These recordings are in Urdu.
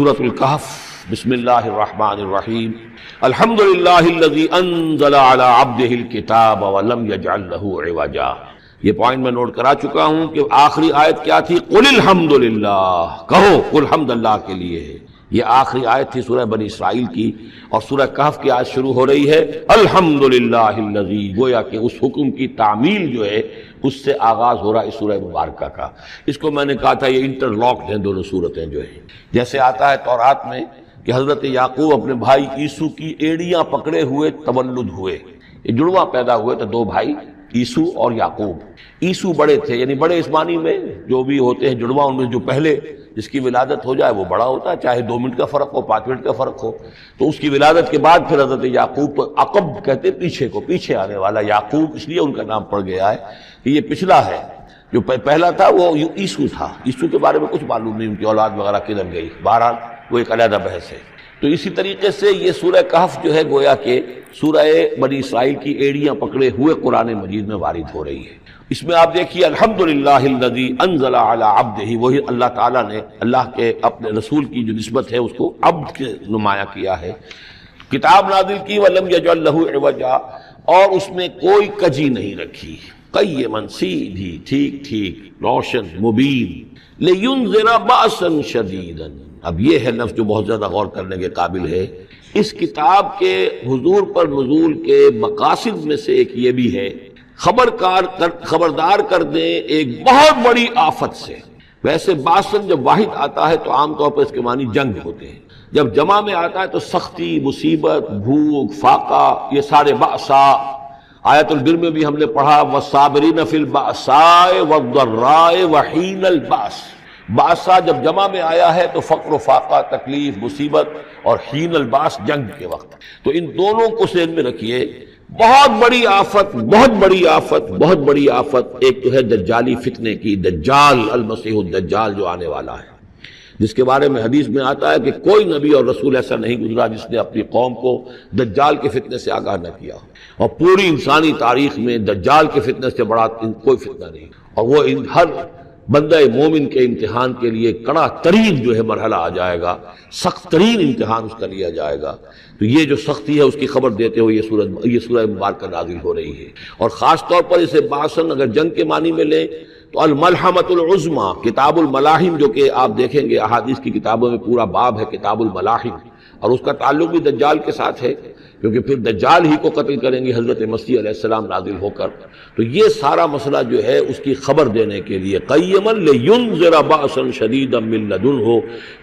سورۃ الکہف۔ بسم اللہ الرحمن الرحیم۔ الحمد للہ الذی انزل علی عبدہ الکتاب ولم یجعل لہ عوجا۔ یہ پوائنٹ میں نوٹ کرا چکا ہوں کہ آخری آیت کیا تھی؟ قل الحمد للہ، کہو قل حمد اللہ کے لیے ہے۔ یہ آخری آیت تھی سورہ بنی اسرائیل کی، اور سورہ کہف کی آیت شروع ہو رہی ہے الحمد للہ الذی، گویا کہ اس حکم کی تعمیل جو ہے اس سے آغاز ہو رہا ہے اس سورہ مبارکہ کا۔ اس کو میں نے کہا تھا یہ انٹر لاکڈ ہیں دونوں صورتیں جو ہیں، جیسے آتا ہے تورات میں کہ حضرت یعقوب اپنے بھائی عیسو کی ایڑیاں پکڑے ہوئے تولد ہوئے، یہ جڑواں پیدا ہوئے تو دو بھائی عیسو اور یعقوب۔ عیسو بڑے تھے، یعنی بڑے اس معنی میں جو بھی ہوتے ہیں جڑواں، ان میں جو پہلے جس کی ولادت ہو جائے وہ بڑا ہوتا ہے، چاہے 2 منٹ کا فرق ہو 5 منٹ کا فرق ہو۔ تو اس کی ولادت کے بعد پھر حضرت یعقوب کو عقب کہتے پیچھے کو، پیچھے آنے والا یعقوب، اس لیے ان کا نام پڑ گیا ہے کہ یہ پچھلا ہے۔ جو پہلا تھا وہ عیسو تھا، عیسو کے بارے میں کچھ معلوم نہیں ان کی اولاد وغیرہ کدھر گئی، بہرحال وہ ایک علیحدہ بحث ہے۔ تو اسی طریقے سے یہ سورہ کہف جو ہے گویا کہ سورہ بنی اسرائیل کی ایڑیاں پکڑے ہوئے قرآن مجید میں وارد ہو رہی ہے۔ اس میں آپ دیکھیے الحمدللہ الذی انزل علی عبدہ، وہی اللہ تعالیٰ نے اللہ کے اپنے رسول کی جو نسبت ہے اس کو عبد کے نمایاں کیا ہے۔ کتاب نازل کی ولم یجعل لہ عوجا، اور اس میں کوئی کجی نہیں رکھی، قیما، سیدھی، ٹھیک ٹھیک، روشن، مبین، لینذر بأسا شدیدا۔ اب یہ ہے لفظ جو بہت زیادہ غور کرنے کے قابل ہے۔ اس کتاب کے حضور پر نزول کے مقاصد میں سے ایک یہ بھی ہے خبردار کر دیں ایک بہت بڑی آفت سے۔ ویسے باسن جب واحد آتا ہے تو عام طور پر اس کے معنی جنگ ہوتے ہیں، جب جمع میں آتا ہے تو سختی، مصیبت، بھوک، فاقہ، یہ سارے بأسا۔ آیت البر میں بھی ہم نے پڑھا والصابرین فی البأساء والضراء وحین البأس۔ باسا جب جمع میں آیا ہے تو فقر و فاقہ، تکلیف، مصیبت، اور حین الباس جنگ کے وقت۔ تو ان دونوں کو ذہن میں رکھیے، بہت بڑی آفت، بہت بڑی آفت، بہت بڑی آفت۔ ایک تو ہے دجالی فتنے کی، دجال المسیح الدجال جو آنے والا ہے، جس کے بارے میں حدیث میں آتا ہے کہ کوئی نبی اور رسول ایسا نہیں گزرا جس نے اپنی قوم کو دجال کے فتنے سے آگاہ نہ کیا ہو، اور پوری انسانی تاریخ میں دجال کے فتنے سے بڑا کوئی فتنہ نہیں، اور وہ ہر بندہ مومن کے امتحان کے لیے کڑا ترین جو ہے مرحلہ آ جائے گا، سخت ترین امتحان اس کا لیا جائے گا۔ تو یہ جو سختی ہے اس کی خبر دیتے ہوئے یہ سورہ مبارکہ نازل ہو رہی ہے۔ اور خاص طور پر اسے باسن اگر جنگ کے معنی میں لیں تو الملحمۃ العظمیٰ، کتاب الملاحم، جو کہ آپ دیکھیں گے احادیث کی کتابوں میں پورا باب ہے کتاب الملاحم، اور اس کا تعلق بھی دجال کے ساتھ ہے، کیونکہ پھر دجال ہی کو قتل کریں گے حضرت مسیح علیہ السلام نازل ہو کر۔ تو یہ سارا مسئلہ جو ہے اس کی خبر دینے کے لیے قیما لینذر بأسا شدیدا من لدنہ،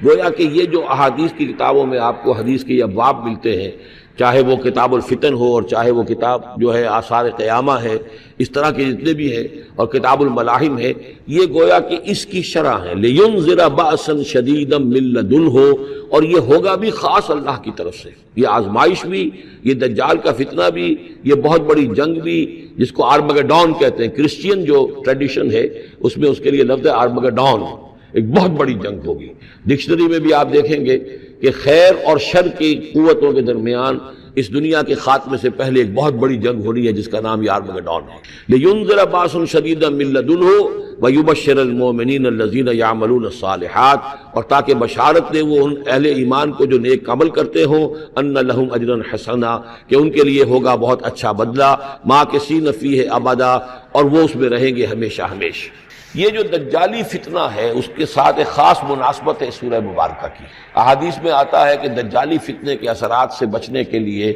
گویا کہ یہ جو احادیث کی کتابوں میں آپ کو حدیث کے ابواب ملتے ہیں، چاہے وہ کتاب الفتن ہو اور چاہے وہ کتاب جو ہے آثار قیامہ ہے، اس طرح کے جتنے بھی ہیں، اور کتاب الملاحم ہے، یہ گویا کہ اس کی شرح ہے لینذر بأسا شدیدا من لدنہ، اور یہ ہوگا بھی خاص اللہ کی طرف سے۔ یہ آزمائش بھی، یہ دجال کا فتنہ بھی، یہ بہت بڑی جنگ بھی، جس کو آرمگڈون کہتے ہیں، کرسچین جو ٹریڈیشن ہے اس میں اس کے لیے لفظ ہے آرمگڈون، ایک بہت بڑی جنگ ہوگی۔ ڈکشنری میں بھی آپ دیکھیں گے کہ خیر اور شر کی قوتوں کے درمیان اس دنیا کے خاتمے سے پہلے ایک بہت بڑی جنگ ہونی ہے جس کا نام یہ آرمگڈون ہے۔ لینذر بأسا شدیدا من لدنہ ویبشر المؤمنین الذین یعملون الصالحات، اور تاکہ بشارت دے وہ ان اہل ایمان کو جو نیک عمل کرتے ہوں، ان لہم اجرا حسنا، کہ ان کے لیے ہوگا بہت اچھا بدلہ، ماکثین فیہ ابدا، اور وہ اس میں رہیں گے ہمیشہ ہمیشہ۔ یہ جو دجالی فتنہ ہے اس کے ساتھ ایک خاص مناسبت ہے سورہ مبارکہ کی۔ احادیث میں آتا ہے کہ دجالی فتنے کے اثرات سے بچنے کے لیے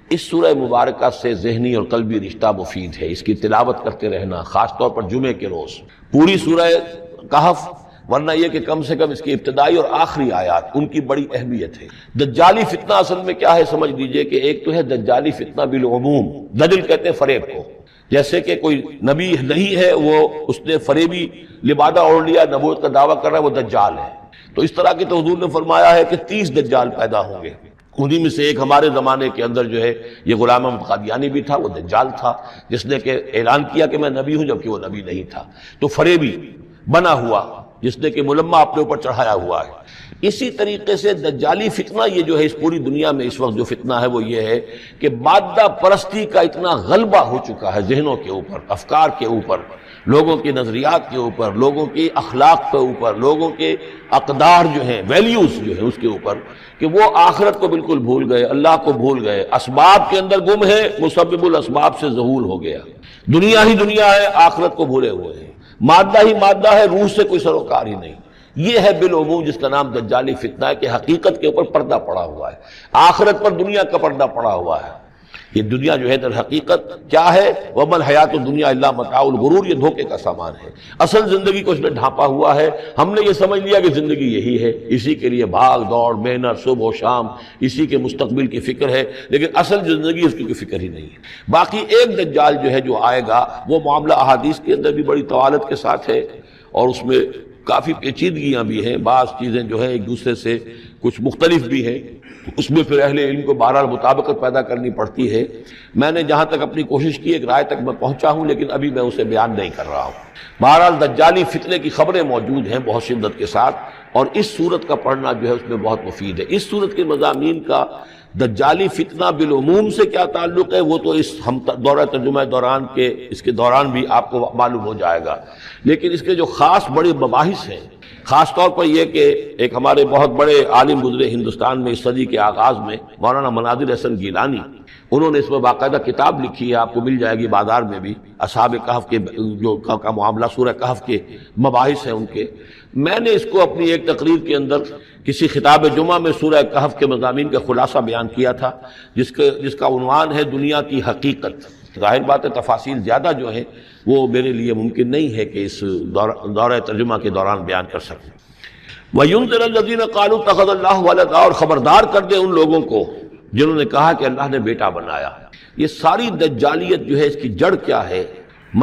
اس سورہ مبارکہ سے ذہنی اور قلبی رشتہ مفید ہے، اس کی تلاوت کرتے رہنا، خاص طور پر جمعے کے روز پوری سورہ کہف، ورنہ یہ کہ کم سے کم اس کی ابتدائی اور آخری آیات ان کی بڑی اہمیت ہے۔ دجالی فتنہ اصل میں کیا ہے سمجھ لیجئے کہ ایک تو ہے دجالی فتنہ بالعموم، دجل کہتے ہیں فریب کو، جیسے کہ کوئی نبی نہیں ہے وہ اس نے فریبی لبادہ اوڑھ لیا، نبوت کا دعویٰ کر رہا ہے، وہ دجال ہے۔ تو اس طرح کی تو حضور نے فرمایا ہے کہ 30 دجال پیدا ہوں گے، انہی میں سے ایک ہمارے زمانے کے اندر جو ہے یہ غلام احمد قادیانی بھی تھا، وہ دجال تھا، جس نے کہ اعلان کیا کہ میں نبی ہوں جبکہ وہ نبی نہیں تھا۔ تو فریبی بنا ہوا جس نے کہ ملمہ اپنے اوپر چڑھایا ہوا ہے۔ اسی طریقے سے دجالی فتنہ یہ جو ہے اس پوری دنیا میں اس وقت جو فتنہ ہے وہ یہ ہے کہ مادہ پرستی کا اتنا غلبہ ہو چکا ہے ذہنوں کے اوپر، افکار کے اوپر، لوگوں کے نظریات کے اوپر، لوگوں کے اخلاق کے اوپر، لوگوں کے اقدار جو ہیں، ویلیوز جو ہیں اس کے اوپر، کہ وہ آخرت کو بالکل بھول گئے، اللہ کو بھول گئے، اسباب کے اندر گم ہے، مسبب الاسباب سے ذہول ہو گیا، دنیا ہی دنیا ہے، آخرت کو بھولے ہوئے ہیں، مادہ ہی مادہ ہے، روح سے کوئی سروکار ہی نہیں۔ یہ ہے بالعموم جس کا نام دجالی فتنہ ہے، کہ حقیقت کے اوپر پردہ پڑا ہوا ہے، آخرت پر دنیا کا پردہ پڑا ہوا ہے۔ یہ دنیا جو ہے در حقیقت کیا ہے؟ وَمَا الْحَيَاةُ الدُّنْيَا إِلَّا مَتَاعُ الْغُرُورِ، یہ دھوکے کا سامان ہے۔ اصل زندگی کو اس نے ڈھانپا ہوا ہے، ہم نے یہ سمجھ لیا کہ زندگی یہی ہے، اسی کے لیے بھاگ دوڑ محنت صبح و شام، اسی کے مستقبل کی فکر ہے، لیکن اصل زندگی اس کی کوئی فکر ہی نہیں ہے۔ باقی ایک دجال جو ہے جو آئے گا، وہ معاملہ احادیث کے اندر بھی بڑی طوالت کے ساتھ ہے، اور اس میں کافی پیچیدگیاں بھی ہیں، بعض چیزیں جو ہیں ایک دوسرے سے کچھ مختلف بھی ہیں، اس میں پھر اہل علم کو بہرحال مطابقت پیدا کرنی پڑتی ہے۔ میں نے جہاں تک اپنی کوشش کی ایک رائے تک میں پہنچا ہوں، لیکن ابھی میں اسے بیان نہیں کر رہا ہوں۔ بہرحال دجالی فتنے کی خبریں موجود ہیں بہت شدت کے ساتھ، اور اس صورت کا پڑھنا جو ہے اس میں بہت مفید ہے۔ اس صورت کے مضامین کا دجالی فتنہ بالعموم سے کیا تعلق ہے، وہ تو اس ہم دورہ ترجمہ دوران کے اس کے دوران بھی آپ کو معلوم ہو جائے گا، لیکن اس کے جو خاص بڑے مباحث ہیں، خاص طور پر یہ کہ ایک ہمارے بہت بڑے عالم گزرے ہندوستان میں اس صدی کے آغاز میں، مولانا مناظر حسن گیلانی، انہوں نے اس میں باقاعدہ کتاب لکھی ہے، آپ کو مل جائے گی بازار میں بھی، اصحاب کہف کے جو کا معاملہ سورہ کہف کے مباحث ہیں ان کے۔ میں نے اس کو اپنی ایک تقریر کے اندر کسی خطاب جمعہ میں سورہ کہف کے مضامین کا خلاصہ بیان کیا تھا، جس کا عنوان ہے دنیا کی حقیقت۔ ظاہر بات ہے تفاصیل زیادہ جو ہیں وہ میرے لیے ممکن نہیں ہے کہ اس دورہ ترجمہ کے دوران بیان کر سکوں۔ وَيُنذِرَ الَّذِينَ قَالُوا اتَّخَذَ اللَّهُ وَلَدًا، اور خبردار کر دے ان لوگوں کو جنہوں نے کہا کہ اللہ نے بیٹا بنایا۔ یہ ساری دجالیت جو ہے اس کی جڑ کیا ہے؟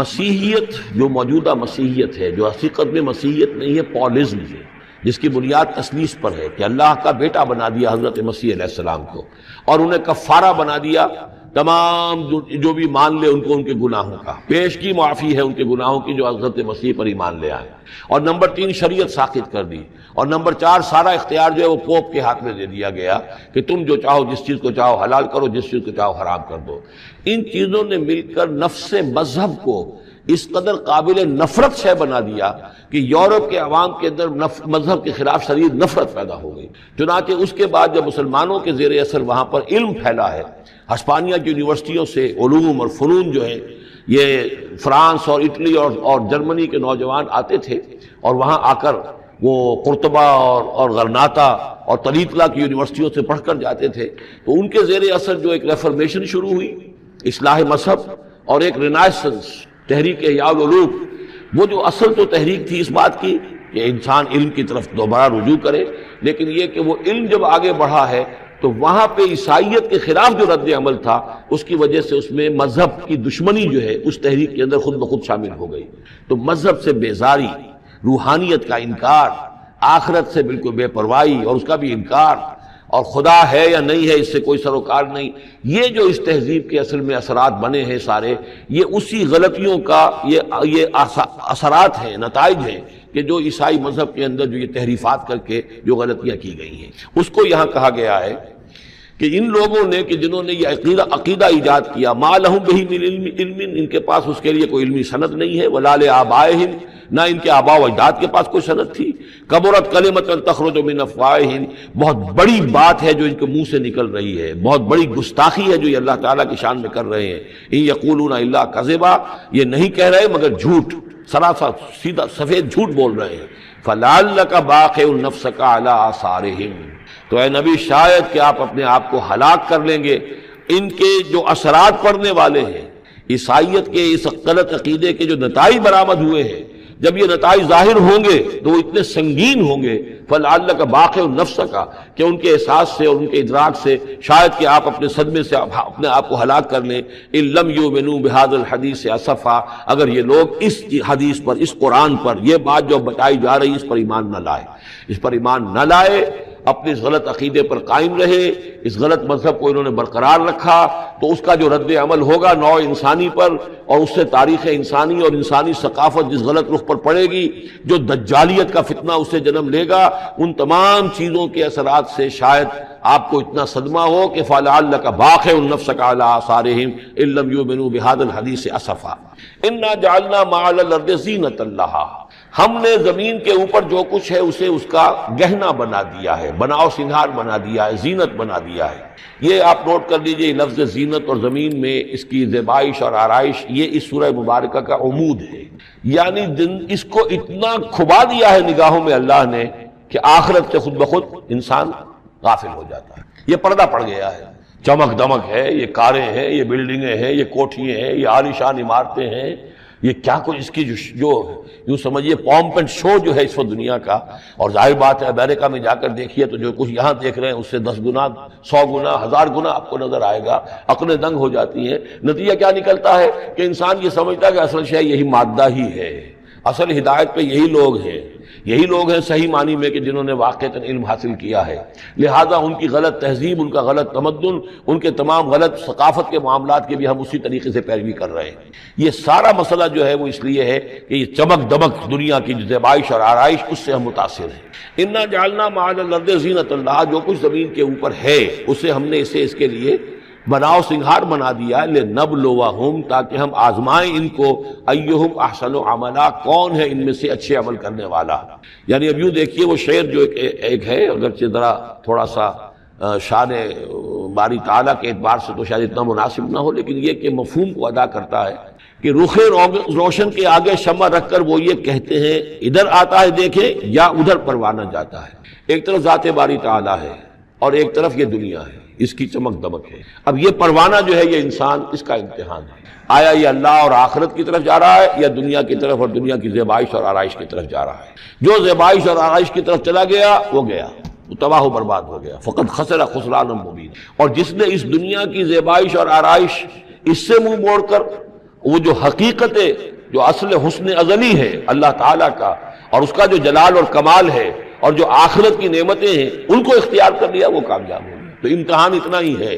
مسیحیت، جو موجودہ مسیحیت ہے، جو حقیقت میں مسیحیت نہیں ہے، پالزم ہے، جس کی بنیاد تثلیث پر ہے کہ اللہ کا بیٹا بنا دیا حضرت مسیح علیہ السلام کو، اور انہیں کفارہ بنا دیا تمام جو بھی مان لے ان کو ان کے گناہوں کا، پیش کی معافی ہے ان کے گناہوں کی جو حضرت مسیح پر ایمان لے آئے، اور نمبر 3 شریعت ساقط کر دی، اور نمبر 4 سارا اختیار جو ہے وہ پوپ کے ہاتھ میں دے دیا گیا کہ تم جو چاہو جس چیز کو چاہو حلال کرو، جس چیز کو چاہو حرام کر دو۔ ان چیزوں نے مل کر نفس مذہب کو اس قدر قابل نفرت شے بنا دیا کہ یورپ کے عوام کے اندر مذہب کے خلاف شدید نفرت پیدا ہو گئی۔ چنانچہ اس کے بعد جب مسلمانوں کے زیر اثر وہاں پر علم پھیلا ہے، ہسپانیہ کی یونیورسٹیوں سے علوم اور فنون جو ہیں، یہ فرانس اور اٹلی اور جرمنی کے نوجوان آتے تھے، اور وہاں آ کر وہ قرطبہ اور غرناطہ اور طلیطلہ کی یونیورسٹیوں سے پڑھ کر جاتے تھے، تو ان کے زیر اثر جو ایک ریفرمیشن شروع ہوئی، اصلاح مذہب، اور ایک رینائسنس، تحریک احیاء العلوم، وہ جو اصل تو تحریک تھی اس بات کی کہ انسان علم کی طرف دوبارہ رجوع کرے، لیکن یہ کہ وہ علم جب آگے بڑھا ہے تو وہاں پہ عیسائیت کے خلاف جو رد عمل تھا اس کی وجہ سے اس میں مذہب کی دشمنی جو ہے اس تحریک کے اندر خود بخود شامل ہو گئی۔ تو مذہب سے بیزاری، روحانیت کا انکار، آخرت سے بالکل بے پرواہی اور اس کا بھی انکار، اور خدا ہے یا نہیں ہے اس سے کوئی سروکار نہیں، یہ جو اس تہذیب کے اصل میں اثرات بنے ہیں سارے، یہ اسی غلطیوں کا یہ اثرات ہیں، نتائج ہیں کہ جو عیسائی مذہب کے اندر جو یہ تحریفات کر کے جو غلطیاں کی گئی ہیں، اس کو یہاں کہا گیا ہے کہ ان لوگوں نے کہ جنہوں نے یہ عقیدہ ایجاد کیا، ما لہم بہ من علم، ان کے پاس اس کے لیے کوئی علمی سند نہیں ہے، ولا لآبائہم، نہ ان کے آباء و اجداد کے پاس کوئی سند تھی، کبرت کلمۃ تخرج من افواہہم، بہت بڑی بات ہے جو ان کے منہ سے نکل رہی ہے، بہت بڑی گستاخی ہے جو یہ اللہ تعالیٰ کی شان میں کر رہے ہیں، ان یقولون الا کذبا، یہ نہیں کہہ رہے مگر جھوٹ، سراسر سیدھا سفید جھوٹ بول رہے ہیں، فلعلک باخع نفسک علی آثارہم، تو اے نبی شاید کہ آپ اپنے آپ کو ہلاک کر لیں گے ان کے جو اثرات پڑنے والے ہیں، عیسائیت کے اس غلط عقیدے کے جو نتائج برآمد ہوئے ہیں، جب یہ نتائج ظاہر ہوں گے تو وہ اتنے سنگین ہوں گے، فلعلک باخع نفسک، کہ ان کے احساس سے اور ان کے ادراک سے شاید کہ آپ اپنے صدمے سے اپنے آپ کو ہلاک کر لیں، ان لم یؤمنوا بہذا الحدیث اسفا، اگر یہ لوگ اس حدیث پر، اس قرآن پر، یہ بات جو بتائی جا رہی اس پر ایمان نہ لائے، اس پر ایمان نہ لائے، اپنے اس غلط عقیدے پر قائم رہے، اس غلط مذہب کو انہوں نے برقرار رکھا، تو اس کا جو رد عمل ہوگا نوع انسانی پر، اور اس سے تاریخ انسانی اور انسانی ثقافت جس غلط رخ پر پڑے گی، جو دجالیت کا فتنہ اسے جنم لے گا، ان تمام چیزوں کے اثرات سے شاید آپ کو اتنا صدمہ ہو کہ فَلَعَلَّكَ بَاخِعٌ نَفْسَكَ عَلَىٰ آثَارِهِمْ إِن لَّمْ يُؤْمِنُوا بِهَٰذَا الْحَدِيثِ أَسَفًا إِنَّا جَعَلْنَا مَا عَلَى الْأَرْضِ زِينَةً لَّهَا، ہم نے زمین کے اوپر جو کچھ ہے اسے اس کا گہنا بنا دیا ہے، بناؤ سنگھار بنا دیا ہے، زینت بنا دیا ہے۔ یہ آپ نوٹ کر لیجئے، لفظ زینت اور زمین میں اس کی زیبائش اور آرائش، یہ اس سورہ مبارکہ کا عمود ہے، یعنی اس کو اتنا کھبا دیا ہے نگاہوں میں اللہ نے کہ آخرت سے خود بخود انسان غافل ہو جاتا ہے۔ یہ پردہ پڑ گیا ہے، چمک دمک ہے، یہ کاریں ہیں، یہ بلڈنگیں ہیں، یہ کوٹھیاں ہیں، یہ عالیشان عمارتیں ہیں، یہ کیا کچھ اس کی جو یوں سمجھیے پومپ اینڈ شو جو ہے اس وقت دنیا کا، اور ظاہر بات ہے امریکہ میں جا کر دیکھیے تو جو کچھ یہاں دیکھ رہے ہیں اس سے 10 گنا 100 گنا 1000 گنا آپ کو نظر آئے گا، عقلیں دنگ ہو جاتی ہیں۔ نتیجہ کیا نکلتا ہے کہ انسان یہ سمجھتا ہے کہ اصل شے یہی مادہ ہی ہے، اصل ہدایت پہ یہی لوگ ہیں، یہی لوگ ہیں صحیح معنی میں کہ جنہوں نے واقعتاً علم حاصل کیا ہے، لہذا ان کی غلط تہذیب، ان کا غلط تمدن، ان کے تمام غلط ثقافت کے معاملات کے بھی ہم اسی طریقے سے پیروی کر رہے ہیں۔ یہ سارا مسئلہ جو ہے وہ اس لیے ہے کہ یہ چمک دمک دنیا کی جو زیبائش اور آرائش، اس سے ہم متاثر ہیں۔ انا جعلنا ما علی الارض زینۃ اللہ، جو کچھ زمین کے اوپر ہے اسے ہم نے اسے اس کے لیے بناؤ سنگھار بنا دیا، لنبلوہم، تاکہ ہم آزمائیں ان کو، ایہم احسن عملا، کون ہے ان میں سے اچھے عمل کرنے والا۔ یعنی اب یوں دیکھیے وہ شعر جو ایک ہے، اگرچہ ذرا تھوڑا سا شان باری تعالیٰ کے اعتبار سے تو شاید اتنا مناسب نہ ہو، لیکن یہ کہ مفہوم کو ادا کرتا ہے کہ رخ روشن کے آگے شمع رکھ کر وہ یہ کہتے ہیں ادھر آتا ہے دیکھیں یا ادھر پروانہ جاتا ہے۔ ایک طرف ذات باری تعالیٰ ہے اور ایک طرف یہ دنیا ہے، اس کی چمک دمک ہے۔ اب یہ پروانہ جو ہے یہ انسان، اس کا امتحان ہے، آیا یہ اللہ اور آخرت کی طرف جا رہا ہے یا دنیا کی طرف اور دنیا کی زیبائش اور آرائش کی طرف جا رہا ہے۔ جو زیبائش اور آرائش کی طرف چلا گیا وہ گیا، وہ تباہ و برباد ہو گیا، فقط خسر خسرانا مبین۔ اور جس نے اس دنیا کی زیبائش اور آرائش اس سے منہ موڑ کر وہ جو حقیقت جو اصل حسن ازلی ہے اللہ تعالیٰ کا، اور اس کا جو جلال اور کمال ہے، اور جو آخرت کی نعمتیں ہیں ان کو اختیار کر لیا، وہ کامیاب ہو گیا۔ تو امتحان اتنا ہی ہے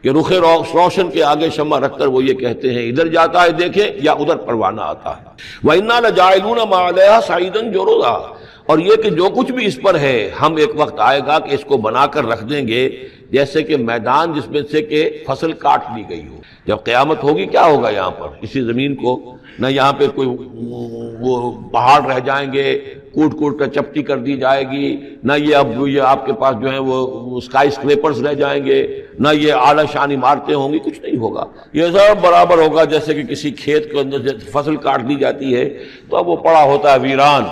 کہ رخ روشن کے آگے شمع رکھ کر وہ یہ کہتے ہیں ادھر جاتا ہے دیکھیں یا ادھر پروانہ آتا ہے۔ وَإِنَّا لَجَاعِلُونَ مَا عَلَيْهَا صَعِيدًا جُرُزًا، اور یہ کہ جو کچھ بھی اس پر ہے ہم ایک وقت آئے گا کہ اس کو بنا کر رکھ دیں گے جیسے کہ میدان جس میں سے کہ فصل کاٹ لی گئی ہو۔ جب قیامت ہوگی کیا ہوگا یہاں پر اسی زمین کو، نہ یہاں پہ کوئی وہ پہاڑ رہ جائیں گے کوٹ کوٹ کر چپٹی کر دی جائے گی، نہ یہ آپ کے پاس جو ہیں وہ اسکائی اسکریپرز رہ جائیں گے، نہ یہ اعلیٰ شان عمارتیں ہوں گی، کچھ نہیں ہوگا۔ یہ سب برابر ہوگا جیسے کہ کسی کھیت کے اندر فصل کاٹ دی جاتی ہے تو اب وہ پڑا ہوتا ہے ویران۔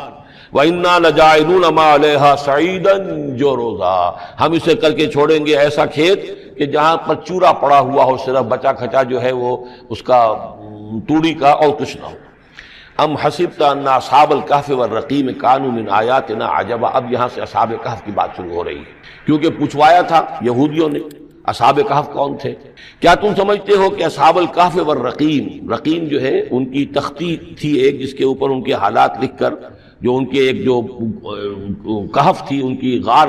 وَإِنَّا لَجَاعِلُونَ مَا عَلَيْهَا صَعِيدًا جُرُزًا، ہم اسے کر کے چھوڑیں گے ایسا کھیت کہ جہاں پر چورا پڑا ہوا ہو، صرف بچا کھچا جو ہے وہ اس کا توڑی کا، اور کچھ نہ ہو۔ ام حسبت ان اصحاب الکہف والرقیم کانوا من آیاتنا عجبا، اب یہاں سے اصحاب کہف کی بات شروع ہو رہی ہے، کیونکہ پوچھوایا تھا یہودیوں نے اصحاب کہف کون تھے۔ کیا تم سمجھتے ہو کہ اصحاب الکہف والرقیم، رقیم جو ہے ان کی تختی تھی ایک جس کے اوپر ان کے حالات لکھ کر، جو ان کے ایک جو کہف تھی ان کی غار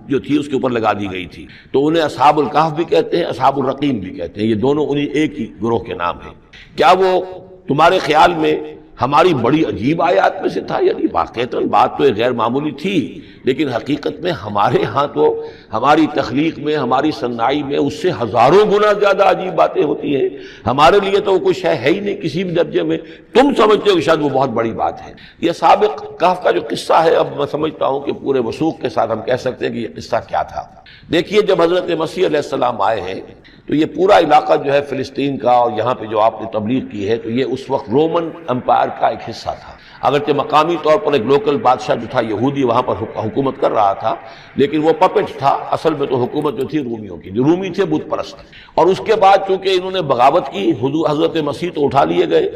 جو تھی اس کے اوپر لگا دی گئی تھی، تو انہیں اصحاب الکہف بھی کہتے ہیں، اصحاب الرقیم بھی کہتے ہیں، یہ دونوں انہیں ایک ہی گروہ کے نام ہیں۔ کیا وہ تمہارے خیال میں ہماری بڑی عجیب آیات میں سے تھا؟ یعنی واقعتاً بات تو غیر معمولی تھی، لیکن حقیقت میں ہمارے ہاں تو ہماری تخلیق میں، ہماری صنائی میں اس سے ہزاروں گنا زیادہ عجیب باتیں ہوتی ہیں، ہمارے لیے تو وہ کچھ ہے ہی نہیں کسی بھی درجے میں، تم سمجھتے ہو کہ شاید وہ بہت بڑی بات ہے۔ یہ سابق کہف کا جو قصہ ہے، اب میں سمجھتا ہوں کہ پورے وثوق کے ساتھ ہم کہہ سکتے ہیں کہ یہ قصہ کیا تھا۔ دیکھیے جب حضرت مسیح علیہ السلام آئے ہیں تو یہ پورا علاقہ جو ہے فلسطین کا، اور یہاں پہ جو آپ نے تبلیغ کی ہے، تو یہ اس وقت رومن امپائر کا ایک حصہ تھا۔ اگرچہ مقامی طور پر ایک لوکل بادشاہ جو تھا یہودی وہاں پر حکومت کر رہا تھا، لیکن وہ پپٹ تھا، اصل میں تو حکومت جو تھی رومیوں کی، جو رومی تھے بت پرست۔ اور اس کے بعد چونکہ انہوں نے بغاوت کی، حضرت مسیح تو اٹھا لیے گئے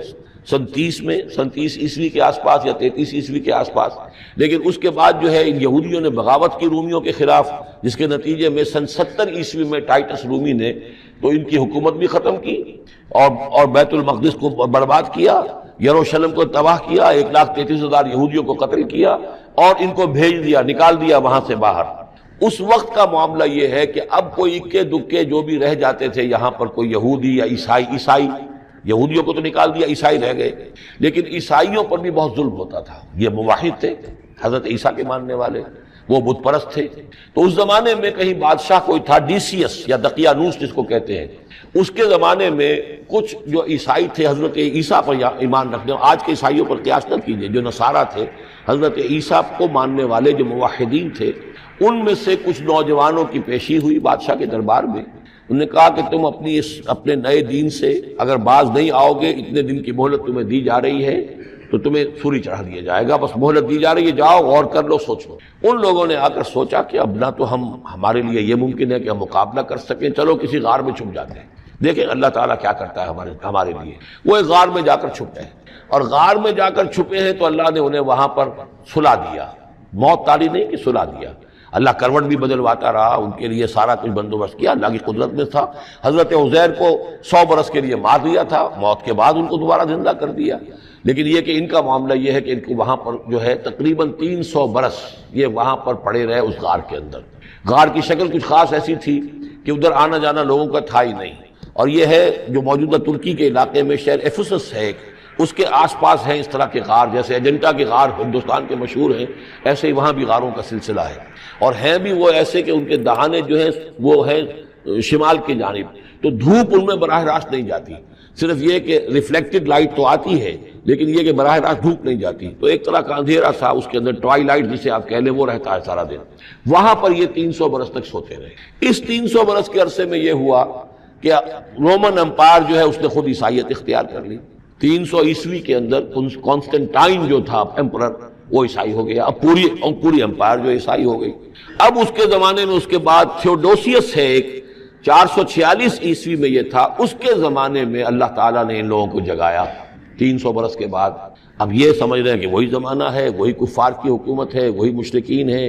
سن 30 عیسوی کے آس پاس یا 33 عیسوی کے آس پاس، لیکن اس کے بعد جو ہے ان یہودیوں نے بغاوت کی رومیوں کے خلاف، جس کے نتیجے میں سن 70 عیسوی میں ٹائٹس رومی نے تو ان کی حکومت بھی ختم کی اور بیت المقدس کو برباد کیا، یروشلم کو تباہ کیا، 1,33,000 یہودیوں کو قتل کیا اور ان کو بھیج دیا، نکال دیا وہاں سے باہر۔ اس وقت کا معاملہ یہ ہے کہ اب کوئی اکے دکے جو بھی رہ جاتے تھے یہاں پر، کوئی یہودی یا عیسائی، یہودیوں کو تو نکال دیا، عیسائی رہ گئے، لیکن عیسائیوں پر بھی بہت ظلم ہوتا تھا۔ یہ موحد تھے، حضرت عیسیٰ کے ماننے والے، وہ بت پرست تھے۔ تو اس زمانے میں کہیں بادشاہ کوئی تھا، ڈیسیس یا دقیانوس جس کو کہتے ہیں، اس کے زمانے میں کچھ جو عیسائی تھے حضرت عیسیٰ پر ایمان رکھنے، آج کے عیسائیوں پر قیاس نہ کیجیے، جو نصارہ تھے حضرت عیسیٰ کو ماننے والے جو موحدین تھے، ان میں سے کچھ نوجوانوں کی پیشی ہوئی بادشاہ کے دربار میں۔ انہوں نے کہا کہ تم اپنے نئے دین سے اگر باز نہیں آؤ گے، اتنے دن کی مہلت تمہیں دی جا رہی ہے تو تمہیں سولی چڑھا دیا جائے گا، بس مہلت دی جا رہی ہے، جاؤ غور کر لو، سوچو۔ ان لوگوں نے آ کر سوچا کہ اب نہ تو ہمارے لیے یہ ممکن ہے کہ ہم مقابلہ کر سکیں، چلو کسی غار میں چھپ جاتے ہیں، دیکھیں اللہ تعالیٰ کیا کرتا ہے ہمارے لیے۔ وہ ایک غار میں جا کر چھپے ہیں، اور غار میں جا کر چھپے ہیں تو اللہ نے انہیں وہاں پر سلا دیا، موت تاری نہیں کہ سلا دیا۔ اللہ کروٹ بھی بدلواتا رہا، ان کے لیے سارا کچھ بندوبست کیا، اللہ کی قدرت میں تھا۔ حضرت عزیر کو 100 برس کے لیے مار دیا تھا، موت کے بعد ان کو دوبارہ زندہ کر دیا۔ لیکن یہ کہ ان کا معاملہ یہ ہے کہ ان کو وہاں پر جو ہے تقریباً 300 برس یہ وہاں پر پڑے رہے اس غار کے اندر۔ غار کی شکل کچھ خاص ایسی تھی کہ ادھر آنا جانا لوگوں کا تھا ہی نہیں، اور یہ ہے جو موجودہ ترکی کے علاقے میں شہر ایفسس ہے، اس کے آس پاس ہیں اس طرح کے غار، جیسے ایجنٹا کے غار ہندوستان کے مشہور ہیں، ایسے ہی وہاں بھی غاروں کا سلسلہ ہے، اور ہیں بھی وہ ایسے کہ ان کے دہانے جو ہیں وہ ہے شمال کی جانب، تو دھوپ ان میں براہ راست نہیں جاتی، صرف یہ کہ ریفلیکٹڈ لائٹ تو آتی ہے لیکن یہ کہ براہ راست دھوپ نہیں جاتی، تو ایک طرح کا اندھیرا سا اس کے اندر، ٹوائی لائٹ جسے آپ کہہ لیں، وہ رہتا ہے سارا دن۔ وہاں پر یہ 300 برس تک سوتے رہے۔ اس 300 برس کے عرصے میں یہ ہوا کہ رومن امپائر جو ہے اس نے خود عیسائیت اختیار کر لی۔ 300 عیسوی کے اندر کانسٹنٹائن جو تھا ایمپرر، وہ عیسائی ہو گیا، اب پوری امپائر جو عیسائی ہو گئی۔ اب اس کے زمانے میں اس کے بعد تھیوڈوسیس ہے ایک، 446 عیسوی میں یہ تھا، اس کے زمانے میں اللہ تعالیٰ نے ان لوگوں کو جگایا 300 برس کے بعد۔ اب یہ سمجھ رہے ہیں کہ وہی زمانہ ہے، وہی کفار کی حکومت ہے، وہی مشرکین ہے۔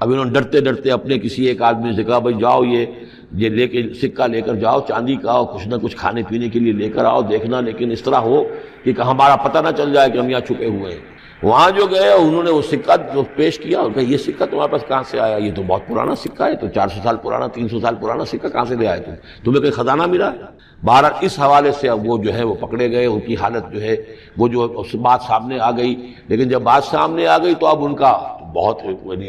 اب انہوں نے ڈرتے ڈرتے اپنے کسی ایک آدمی سے کہا بھائی جاؤ یہ لے کے سکہ لے کر جاؤ، چاندی کا، کچھ نہ کچھ کھانے پینے کے لیے لے کر آؤ، دیکھنا لیکن اس طرح ہو کہ ہمارا پتہ نہ چل جائے کہ ہم یہاں چھپے ہوئے ہیں۔ وہاں جو گئے انہوں نے وہ سکہ جو پیش کیا، اور کہا یہ سکہ تمہارے پاس کہاں سے آیا؟ یہ تو بہت پرانا سکہ ہے، تو 400 سال پرانا، 300 سال پرانا سکہ کہاں سے لے آئے تمہیں کوئی خزانہ ملا ہے؟ بہرحال اس حوالے سے اب وہ جو ہے وہ پکڑے گئے، ان کی حالت جو ہے وہ جو بات سامنے آ گئی۔ لیکن جب بات سامنے آ گئی تو اب ان کا بہت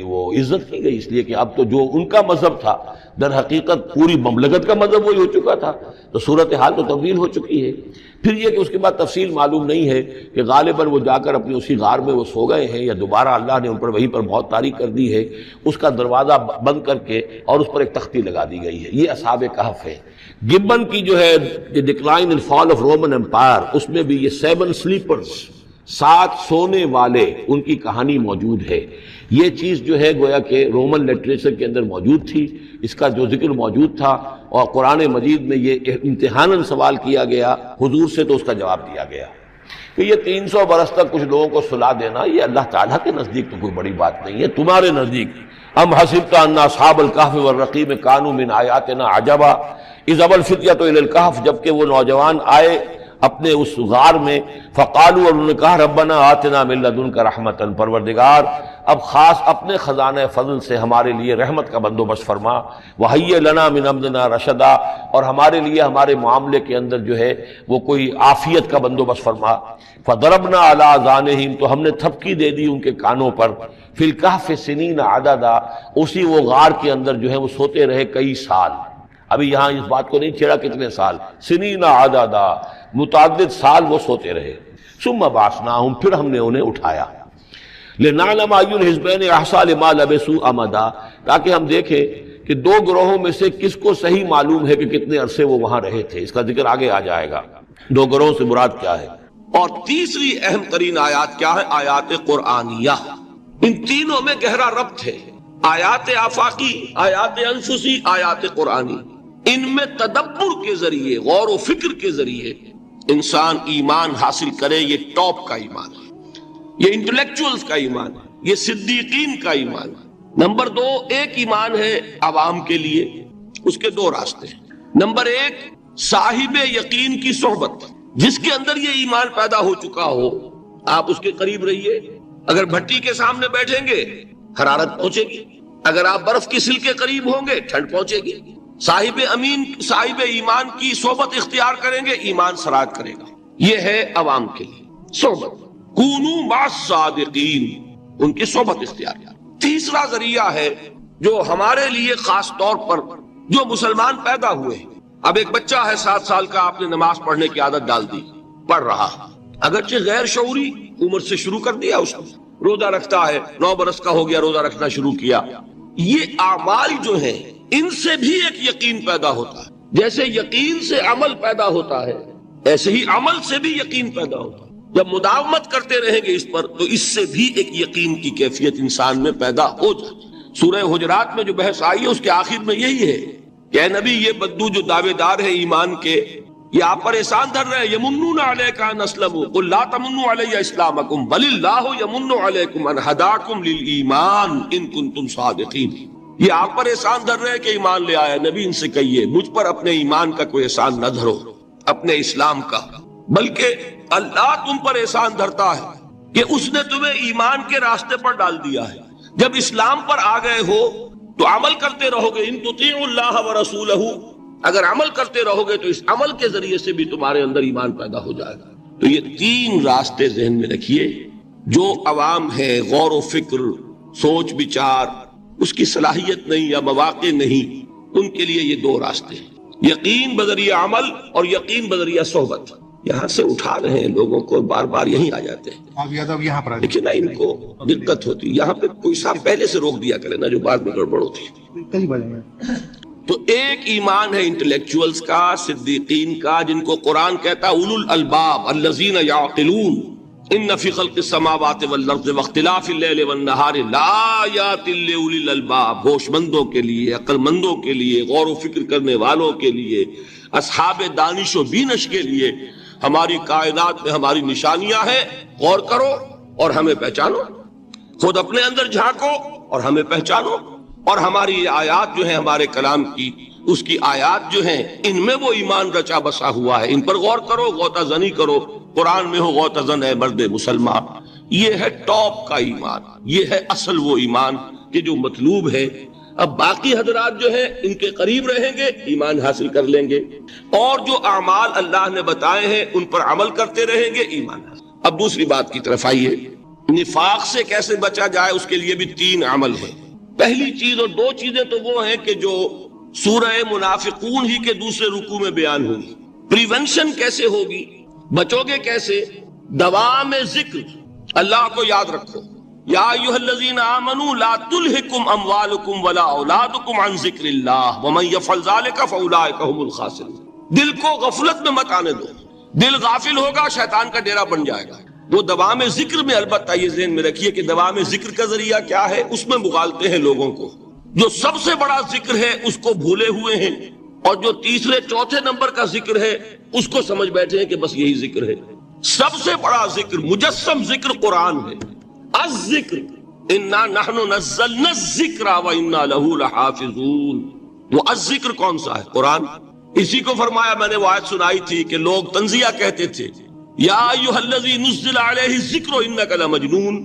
وہ عزت کی گئی، اس لیے کہ اب تو جو ان کا مذہب تھا در حقیقت پوری مملکت کا مذہب وہی ہو چکا تھا، تو صورتحال تو تبدیل ہو چکی ہے۔ پھر یہ کہ اس کے بعد تفصیل معلوم نہیں ہے کہ غالباً وہ جا کر اپنی اسی غار میں وہ سو گئے ہیں، یا دوبارہ اللہ نے ان پر وہیں پر موت طاری کر دی ہے، اس کا دروازہ بند کر کے اور اس پر ایک تختی لگا دی گئی ہے۔ یہ اصحاب کہف ہے۔ گبن کی جو ہے decline and fall of Roman empire, اس میں بھی یہ 7 سلیپرز، 7 سونے والے، ان کی کہانی موجود ہے۔ یہ چیز جو ہے گویا کہ رومن لٹریچر کے اندر موجود تھی، اس کا جو ذکر موجود تھا، اور قرآن مجید میں یہ امتحاناً سوال کیا گیا حضور سے، تو اس کا جواب دیا گیا کہ یہ 300 برس تک کچھ لوگوں کو سلا دینا، یہ اللہ تعالیٰ کے نزدیک تو کوئی بڑی بات نہیں ہے، تمہارے نزدیک ام حسبت ان اصحاب الکہف والرقیم کانوا من آیاتنا عجبا اذ ابى الفتية الى الکہف، جبکہ وہ نوجوان آئے اپنے اس غار میں، فقالوا، اور انہوں نے کہا ربنا آتنا من لدنک رحمتا، پروردگار اب خاص اپنے خزانہ فضل سے ہمارے لیے رحمت کا بندوبست فرما، وہیئ لنا من امرنا رشدا، اور ہمارے لیے ہمارے معاملے کے اندر جو ہے وہ کوئی عافیت کا بندوبست فرما۔ فضربنا علی آذانہم، تو ہم نے تھپکی دے دی ان کے کانوں پر، فی الکہف سنین عددا، اسی وہ غار کے اندر جو ہے وہ سوتے رہے کئی سال۔ ابھی یہاں اس بات کو نہیں چھیڑا کتنے سال، سنین عددا، متعدد سال وہ سوتے رہے۔ ثم بعثناہم، پھر ہم نے انہیں اٹھایا، لنعلم ای الحزبین احصیٰ لما لبثوا امدا، تاکہ ہم دیکھیں کہ 2 گروہوں میں سے کس کو صحیح معلوم ہے کہ کتنے عرصے وہ وہاں رہے تھے۔ اس کا ذکر آگے آ جائے گا 2 گروہوں سے مراد کیا ہے۔ اور تیسری اہم ترین آیات کیا ہے؟ آیات قرآنیہ۔ ان تینوں میں گہرا ربط ہے، آیات آفاقی، آیات انفسی، آیات قرآنی۔ ان میں تدبر کے ذریعے، غور و فکر کے ذریعے انسان ایمان حاصل کرے، یہ ٹاپ کا ایمان ہے، یہ انٹلیکچوئلز کا ایمان ہے، یہ صدیقین کا ایمان ہے۔ نمبر 2، ایک ایمان ہے عوام کے لیے، اس کے 2 راستے ہیں۔ نمبر 1، صاحب یقین کی صحبت، جس کے اندر یہ ایمان پیدا ہو چکا ہو، آپ اس کے قریب رہیے، اگر بھٹی کے سامنے بیٹھیں گے حرارت پہنچے گی، اگر آپ برف کی سل کے قریب ہوں گے ٹھنڈ پہنچے گی، صاحب امین صاحب ایمان کی صحبت اختیار کریں گے ایمان سرات کرے گا۔ یہ ہے عوام کے لیے صحبت، کونوا مع الصادقین، ان کی صحبت اختیار کیا۔ تیسرا ذریعہ ہے جو ہمارے لیے خاص طور پر جو مسلمان پیدا ہوئے ہیں، اب ایک بچہ ہے 7 سال کا، آپ نے نماز پڑھنے کی عادت ڈال دی، پڑھ رہا، اگرچہ غیر شعوری عمر سے شروع کر دیا، اس نے روزہ رکھتا ہے، 9 برس کا ہو گیا روزہ رکھنا شروع کیا۔ یہ اعمال جو ہیں ان سے بھی ایک یقین پیدا ہوتا ہے، جیسے یقین سے عمل پیدا ہوتا ہے ایسے ہی عمل سے بھی یقین پیدا ہوتا ہے۔ جب مداومت کرتے رہیں گے اس پر تو اس سے بھی ایک یقین کی کیفیت انسان میں پیدا ہو جاتی ہے۔ سورہ حجرات میں جو بحث آئی ہے اس کے آخر میں یہی ہے کہ اے نبی یہ بدو جو دعوے دار ہے ایمان کے، یہ آپ پر احسان دھر رہے ہیں، یمنون علیک ان اسلموا قل لا تمنوا علی اسلامکم بل اللہ یمن علیکم ان ہداکم للایمان ان کنتم صادقین۔ یہ آپ پر احسان دھر رہے ہیں کہ ایمان لے آیا، نبی ان سے کہیے مجھ پر اپنے ایمان کا کوئی احسان نہ دھرو، اپنے اسلام کا، بلکہ اللہ تم پر احسان دھرتا ہے کہ اس نے تمہیں ایمان کے راستے پر ڈال دیا ہے۔ جب اسلام پر آ گئے ہو تو عمل کرتے رہو گے، ان تطیعوا اللہ ورسولہ، اگر عمل کرتے رہو گے تو اس عمل کے ذریعے سے بھی تمہارے اندر ایمان پیدا ہو جائے گا۔ تو یہ 3 راستے ذہن میں رکھیے، جو عوام ہے غور و فکر، سوچ بچار، اس کی صلاحیت نہیں یا مواقع نہیں، ان کے لیے یہ 2 راستے ہیں، یقین بذریعہ عمل اور یقین بذریعہ صحبت۔ یہاں سے اٹھا رہے ہیں لوگوں کو، بار بار یہیں آ جاتے ہیں، لیکن ان کو دقت ہوتی، یہاں پہ کوئی صاحب پہلے سے روک دیا کرے نا جو بعد میں گڑبڑ ہوتی ہے۔ تو ایک ایمان ہے انٹلیکچوئلز کا، صدیقین کا، جن کو قرآن کہتا ہے اولو الالباب الذین یعقلون ان فی خلق السماوات والارض واختلاف اللیل والنہار لآیات لأولی الالباب، ہوش مندوں کے لیے، عقل مندوں کے لیے، غور و فکر کرنے والوں کے لیے، اصحاب دانش و بینش کے لیے ہماری کائنات میں ہماری نشانیاں ہیں، غور کرو اور ہمیں پہچانو، خود اپنے اندر جھانکو اور ہمیں پہچانو، اور ہماری یہ آیات جو ہیں ہمارے کلام کی، اس کی آیات جو ہیں ان میں وہ ایمان رچا بسا ہوا ہے، ان پر غور کرو، غوطہ زنی کرو، قرآن میں ہو غوطہ زن ہے مرد مسلمان۔ یہ ہے ٹاپ کا ایمان، یہ ہے اصل وہ ایمان کہ جو مطلوب ہے۔ اب باقی حضرات جو ہیں ان کے قریب رہیں گے، ایمان حاصل کر لیں گے، اور جو اعمال اللہ نے بتائے ہیں ان پر عمل کرتے رہیں گے، ایمان حاصل۔ اب دوسری بات کی طرف آئیے، نفاق سے کیسے بچا جائے، اس کے لیے بھی 3 عمل ہیں۔ پہلی چیز، اور 2 چیزیں تو وہ ہیں کہ جو سورہ منافقون ہی کے دوسرے رکوع میں بیان ہوگی۔ پریونشن کیسے ہوگی، بچو گے کیسے؟ دوام ذکر، اللہ کو یاد رکھو، یا ایھا الذین آمنوا لا تلہکم اموالکم ولا اولادکم عن ذکر اللہ ومن یفعل ذلک فاولئک هم الخاسرون۔ دل کو غفلت میں مت آنے دو، دل غافل ہوگا شیطان کا ڈیرا بن جائے گا۔ وہ دوام ذکر میں، البتہ یہ ذہن میں رکھیے کہ دوام ذکر کا ذریعہ کیا ہے، اس میں مغالتے ہیں لوگوں کو، جو سب سے بڑا ذکر ہے اس کو بھولے ہوئے ہیں، اور جو تیسرے چوتھے نمبر کا ذکر ہے اس کو سمجھ بیٹھے ہیں کہ بس یہی ذکر ہے۔ سب سے بڑا ذکر، مجسم ذکر قرآن ہے۔ الذکر انا نحن نزلنا الذکر وانا له لحافظون۔ وہ الذکر کون سا ہے؟ قرآن۔ اسی کو فرمایا، میں نے وہ آیت سنائی تھی کہ لوگ تنزیہ کہتے تھے، یا ایھا الذی نزل علیہ الذکر انک لمجنون،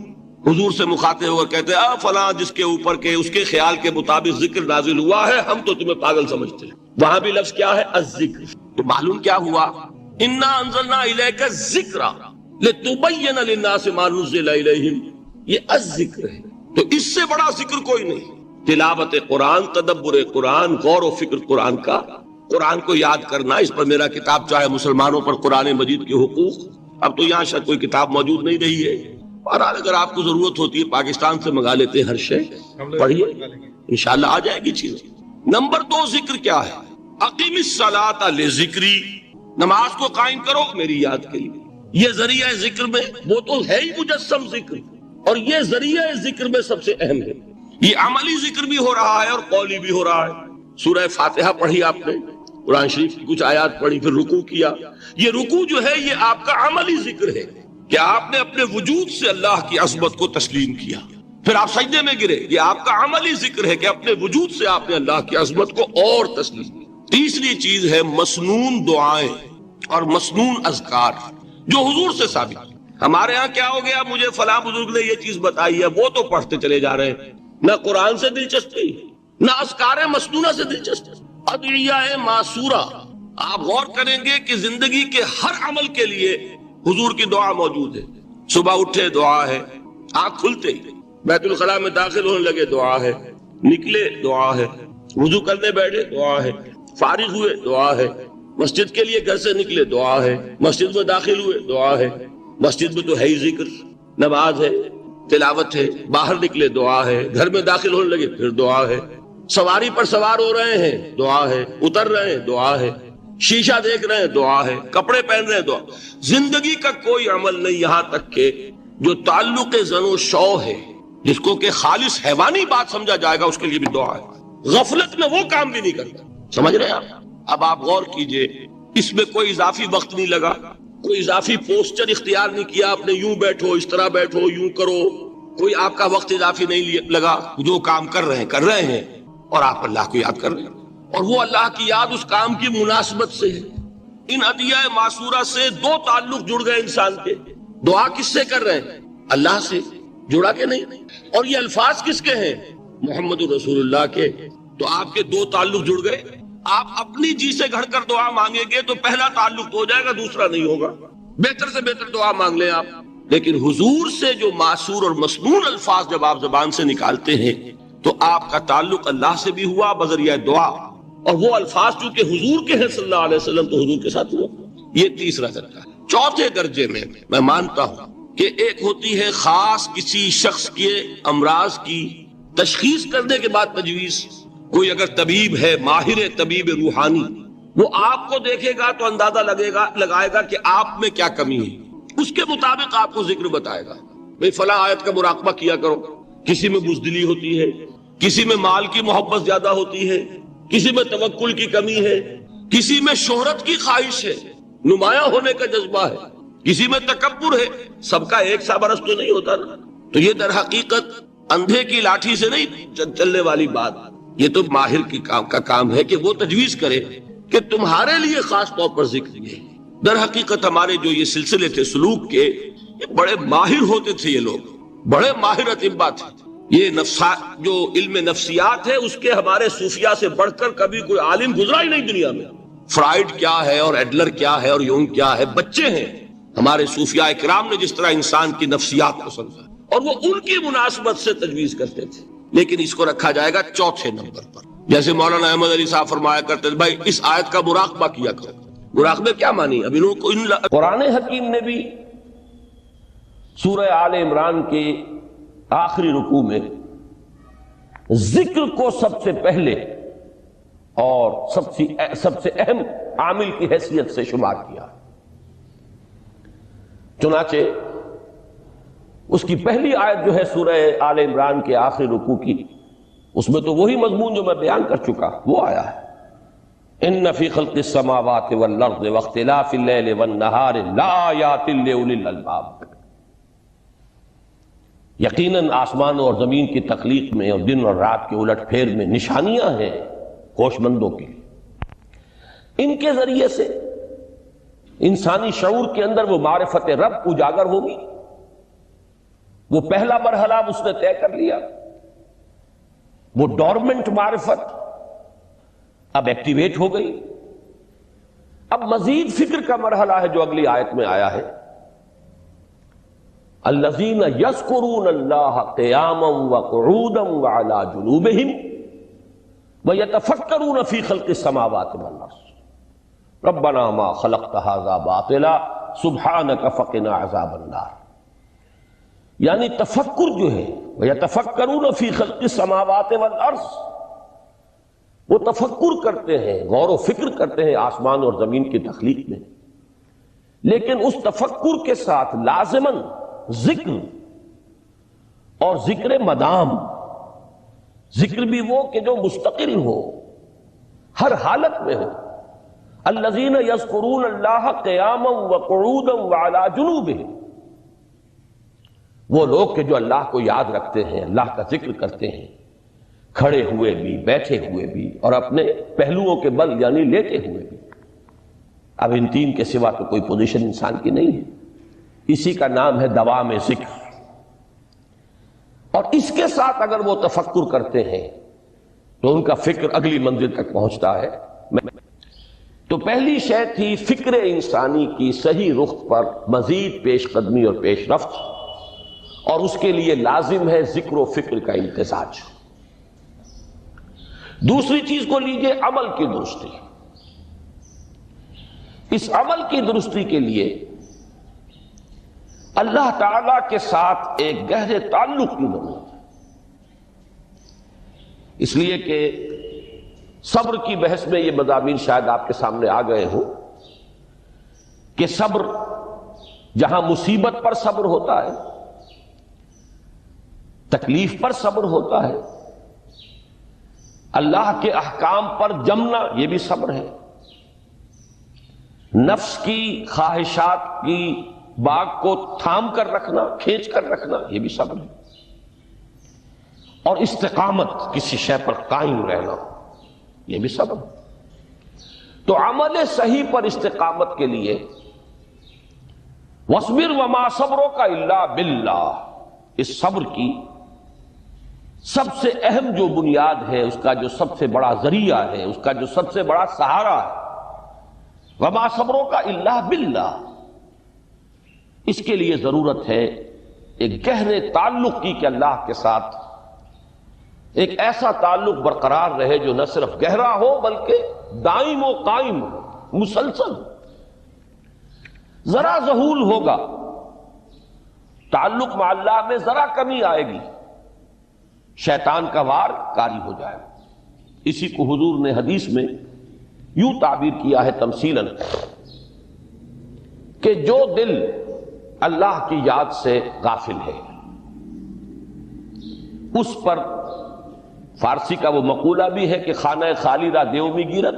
حضور سے مخاطب ہو کر کہتے ہیں فلاں جس کے اوپر کے اس کے خیال کے مطابق ذکر نازل ہوا ہے، ہم تو تمہیں پاگل سمجھتے ہیں۔ وہاں بھی لفظ کیا ہے؟ الذکر۔ تو معلوم کیا ہوا؟ انا انزلنا الیک الذکر لتبین للناس ما نزل الیہم، یہ الذکر ہے۔ تو اس سے بڑا ذکر کوئی نہیں۔ تلاوت قرآن، تدبر قرآن، غور و فکر قرآن کا، قرآن کو یاد کرنا۔ اس پر میرا کتاب چاہے مسلمانوں پر قرآن مجید کے حقوق، اب تو یہاں شاید کوئی کتاب موجود نہیں رہی ہے، بہرحال اگر آپ کو ضرورت ہوتی ہے پاکستان سے منگا لیتے ہیں، ہر شے پڑھیے، انشاءاللہ آ جائے گی چیز۔ نمبر 2 ذکر کیا ہے؟ اقیم الصلاۃ لذکری، نماز کو قائم کرو میری یاد کے لیے۔ یہ ذریعہ ذکر میں، وہ تو ہے ہی مجسم ذکر، اور یہ ذریعہ ذکر میں سب سے اہم ہے۔ یہ عملی ذکر بھی ہو رہا ہے اور قولی بھی ہو رہا ہے۔ سورہ فاتحہ پڑھی آپ نے، قرآن شریف کی کچھ آیات پڑھی، پھر رکوع کیا۔ یہ رکوع جو ہے یہ آپ کا عملی ذکر ہے کہ آپ نے اپنے وجود سے اللہ کی عظمت کو تسلیم کیا، پھر آپ سجدے میں گرے، یہ آپ کا عملی ذکر ہے کہ اپنے وجود سے آپ نے اللہ کی عظمت کو اور تسلیم کیا۔ تیسری چیز ہے مسنون دعائیں اور مسنون اذکار، جو حضور سے ثابت۔ ہمارے ہاں کیا ہو گیا، مجھے فلاں بزرگ نے یہ چیز بتائی ہے، وہ تو پڑھتے چلے جا رہے ہیں، نہ قرآن سے دلچسپی، نہ اذکار مسنونہ سے دلچسپی، ادعیہ معصورہ۔ آپ غور کریں گے کہ زندگی کے ہر عمل کے لیے حضور کی دعا موجود ہے۔ صبح اٹھے دعا ہے، آنکھ کھلتے ہی بیت الخلاء میں داخل ہونے لگے دعا ہے، نکلے دعا ہے، وضو کرنے بیٹھے دعا ہے، فارغ ہوئے دعا ہے، مسجد کے لیے گھر سے نکلے دعا ہے، مسجد میں داخل ہوئے دعا ہے، مسجد میں تو ہے ہی ذکر، نماز ہے، تلاوت ہے، باہر نکلے دعا ہے، گھر میں داخل ہونے لگے پھر دعا ہے، سواری پر سوار ہو رہے ہیں دعا ہے، اتر رہے ہیں دعا ہے، شیشہ دیکھ رہے ہیں دعا ہے، کپڑے پہن رہے ہیں دعا۔ زندگی کا کوئی عمل نہیں یہاں تک کہ جو تعلق زن و شو ہے، جس کو کہ خالص حیوانی بات سمجھا جائے گا، اس کے لیے بھی دعا ہے۔ غفلت میں وہ کام بھی نہیں کرتا، سمجھ رہے ہیں آپ؟ اب آپ غور کیجئے، اس میں کوئی اضافی وقت نہیں لگا، کوئی اضافی پوسچر اختیار نہیں کیا آپ نے، یوں بیٹھو، اس طرح بیٹھو، یوں کرو، کوئی آپ کا وقت اضافی نہیں لگا، جو کام کر رہے ہیں اور آپ اللہ کو یاد کر رہے ہیں، اور وہ اللہ کی یاد اس کام کی مناسبت سے ہے۔ ان ادعیہ معصورہ سے دو تعلق جڑ گئے انسان کے۔ دعا کس سے کر رہے ہیں؟ اللہ سے، جڑا کہ نہیں؟ اور یہ الفاظ کس کے ہیں؟ محمد رسول اللہ کے۔ تو آپ کے دو تعلق جڑ گئے۔ آپ اپنی جی سے گھڑ کر دعا مانگیں گے تو پہلا تعلق تو ہو جائے گا، دوسرا نہیں ہوگا۔ بہتر سے بہتر دعا مانگ لیں آپ، لیکن حضور سے جو معصور اور مسنون الفاظ جب آپ زبان سے نکالتے ہیں تو آپ کا تعلق اللہ سے بھی ہوا بذریعہ دعا، اور وہ الفاظ چونکہ حضور کے ہیں صلی اللہ علیہ وسلم تو حضور کے ساتھ ہوا۔ یہ تیسرا درجہ ہے۔ چوتھے درجے میں مانتا ہوں کہ ایک ہوتی ہے خاص کسی شخص کے امراض کی تشخیص کرنے کے بعد تجویز۔ کوئی اگر طبیب ہے، ماہر طبیب روحانی، وہ آپ کو دیکھے گا تو اندازہ لگائے گا کہ آپ میں کیا کمی ہے، اس کے مطابق آپ کو ذکر بتائے گا۔ بھئی فلاں آیت کا مراقبہ کیا کرو۔ کسی میں بزدلی ہوتی ہے، کسی میں مال کی محبت زیادہ ہوتی ہے، کسی میں توکل کی کمی ہے، کسی میں شہرت کی خواہش ہے، نمایاں ہونے کا جذبہ ہے، کسی میں تکبر ہے۔ سب کا ایک سا برس تو نہیں ہوتا نا۔ تو یہ در حقیقت اندھے کی لاٹھی سے نہیں چلنے والی بات، یہ تو ماہر کی کا کام ہے کہ وہ تجویز کرے کہ تمہارے لیے خاص طور پر ذکر یہ۔ در حقیقت ہمارے جو یہ سلسلے تھے سلوک کے، یہ بڑے ماہر ہوتے تھے، یہ لوگ بڑے ماہر اطباء تھے۔ یہ جو علم نفسیات ہے اس کے ہمارے صوفیاء سے بڑھ کر کبھی کوئی عالم گزرا ہی نہیں دنیا میں۔ فرائیڈ کیا ہے اور ایڈلر کیا ہے اور یونگ کیا ہے، بچے ہیں۔ ہمارے صوفیاء کرام نے جس طرح انسان کی نفسیات کو سمجھا اور وہ ان کی مناسبت سے تجویز کرتے تھے، لیکن اس کو رکھا جائے گا چوتھے نمبر پر۔ جیسے مولانا احمد علی صاحب فرمایا کرتے تھے، بھائی اس آیت کا مراقبہ کیا کرو۔ مراقبے کیا مانی؟ اب انہوں کو قرآن حکیم نے بھی سورہ آل عمران کے آخری رکوع میں ذکر کو سب سے پہلے اور سب سے اہم عامل کی حیثیت سے شمار کیا۔ چنانچہ اس کی پہلی آیت جو ہے سورہ آل عمران کے آخری رکوع کی، اس میں تو وہی مضمون جو میں بیان کر چکا وہ آیا ہے، ان فی خلق السماوات والارض واختلاف اللیل والنہار لآیات لأولی الالباب۔ یقیناً آسمان اور زمین کی تخلیق میں اور دن اور رات کے الٹ پھیر میں نشانیاں ہیں ہوش مندوں کے لیے۔ ان کے ذریعے سے انسانی شعور کے اندر وہ معرفت رب اجاگر ہوگی۔ وہ پہلا مرحلہ اس نے طے کر لیا، وہ ڈورمنٹ معرفت اب ایکٹیویٹ ہو گئی۔ اب مزید فکر کا مرحلہ ہے جو اگلی آیت میں آیا ہے، الذین یذکرون اللہ قیاما وقعودا وعلی جنوبہم ویتفکرون فی خلق السماوات والارض ربنا ما خلقت ھذا باطلا سبحانک فقنا عذاب النار۔ یعنی تفکر جو ہے، ویتفکرون فی خلق السماوات والارض، وہ تفکر کرتے ہیں، غور و فکر کرتے ہیں آسمان اور زمین کی تخلیق میں، لیکن اس تفکر کے ساتھ لازماً ذکر، اور ذکر مدام، ذکر بھی وہ کہ جو مستقل ہو، ہر حالت میں ہو۔ الذین یذکرون اللہ قیاما وقعودا وعلی جنوبہم، وہ لوگ کہ جو اللہ کو یاد رکھتے ہیں، اللہ کا ذکر کرتے ہیں، کھڑے ہوئے بھی، بیٹھے ہوئے بھی، اور اپنے پہلوؤں کے بل یعنی لیٹے ہوئے بھی۔ اب ان تین کے سوا تو کوئی پوزیشن انسان کی نہیں ہے، اسی کا نام ہے دوام ذکر۔ اور اس کے ساتھ اگر وہ تفکر کرتے ہیں تو ان کا فکر اگلی منزل تک پہنچتا ہے۔ تو پہلی شے تھی فکر انسانی کی صحیح رخ پر مزید پیش قدمی اور پیش رفت، اور اس کے لیے لازم ہے ذکر و فکر کا امتزاج۔ دوسری چیز کو لیجئے عمل کی درستی۔ اس عمل کی درستی کے لیے اللہ تعالی کے ساتھ ایک گہرے تعلق کی ضرورت ہے، اس لیے کہ صبر کی بحث میں یہ مضامین شاید آپ کے سامنے آ گئے ہوں کہ صبر، جہاں مصیبت پر صبر ہوتا ہے، تکلیف پر صبر ہوتا ہے، اللہ کے احکام پر جمنا یہ بھی صبر ہے، نفس کی خواہشات کی باغ کو تھام کر رکھنا، کھینچ کر رکھنا یہ بھی صبر ہے، اور استقامت کسی شے پر قائم رہنا یہ بھی صبر ہے۔ تو عمل صحیح پر استقامت کے لیے وَاصْبِرْ وَمَا صَبْرُكَ إِلَّا بِاللَّهِ، اس صبر کی سب سے اہم جو بنیاد ہے، اس کا جو سب سے بڑا ذریعہ ہے، اس کا جو سب سے بڑا سہارا ہے، وَمَا صَبْرُكَ إِلَّا بِاللَّهِ، اس کے لیے ضرورت ہے ایک گہرے تعلق کی کہ اللہ کے ساتھ ایک ایسا تعلق برقرار رہے جو نہ صرف گہرا ہو بلکہ دائم و قائم، مسلسل۔ ذرا ظہول ہوگا تعلق مع اللہ میں، ذرا کمی آئے گی، شیطان کا وار کاری ہو جائے گا۔ اسی کو حضور نے حدیث میں یوں تعبیر کیا ہے تمثیلاً کہ جو دل اللہ کی یاد سے غافل ہے اس پر، فارسی کا وہ مقولہ بھی ہے کہ خانہ خالی را دیو میں گیرت،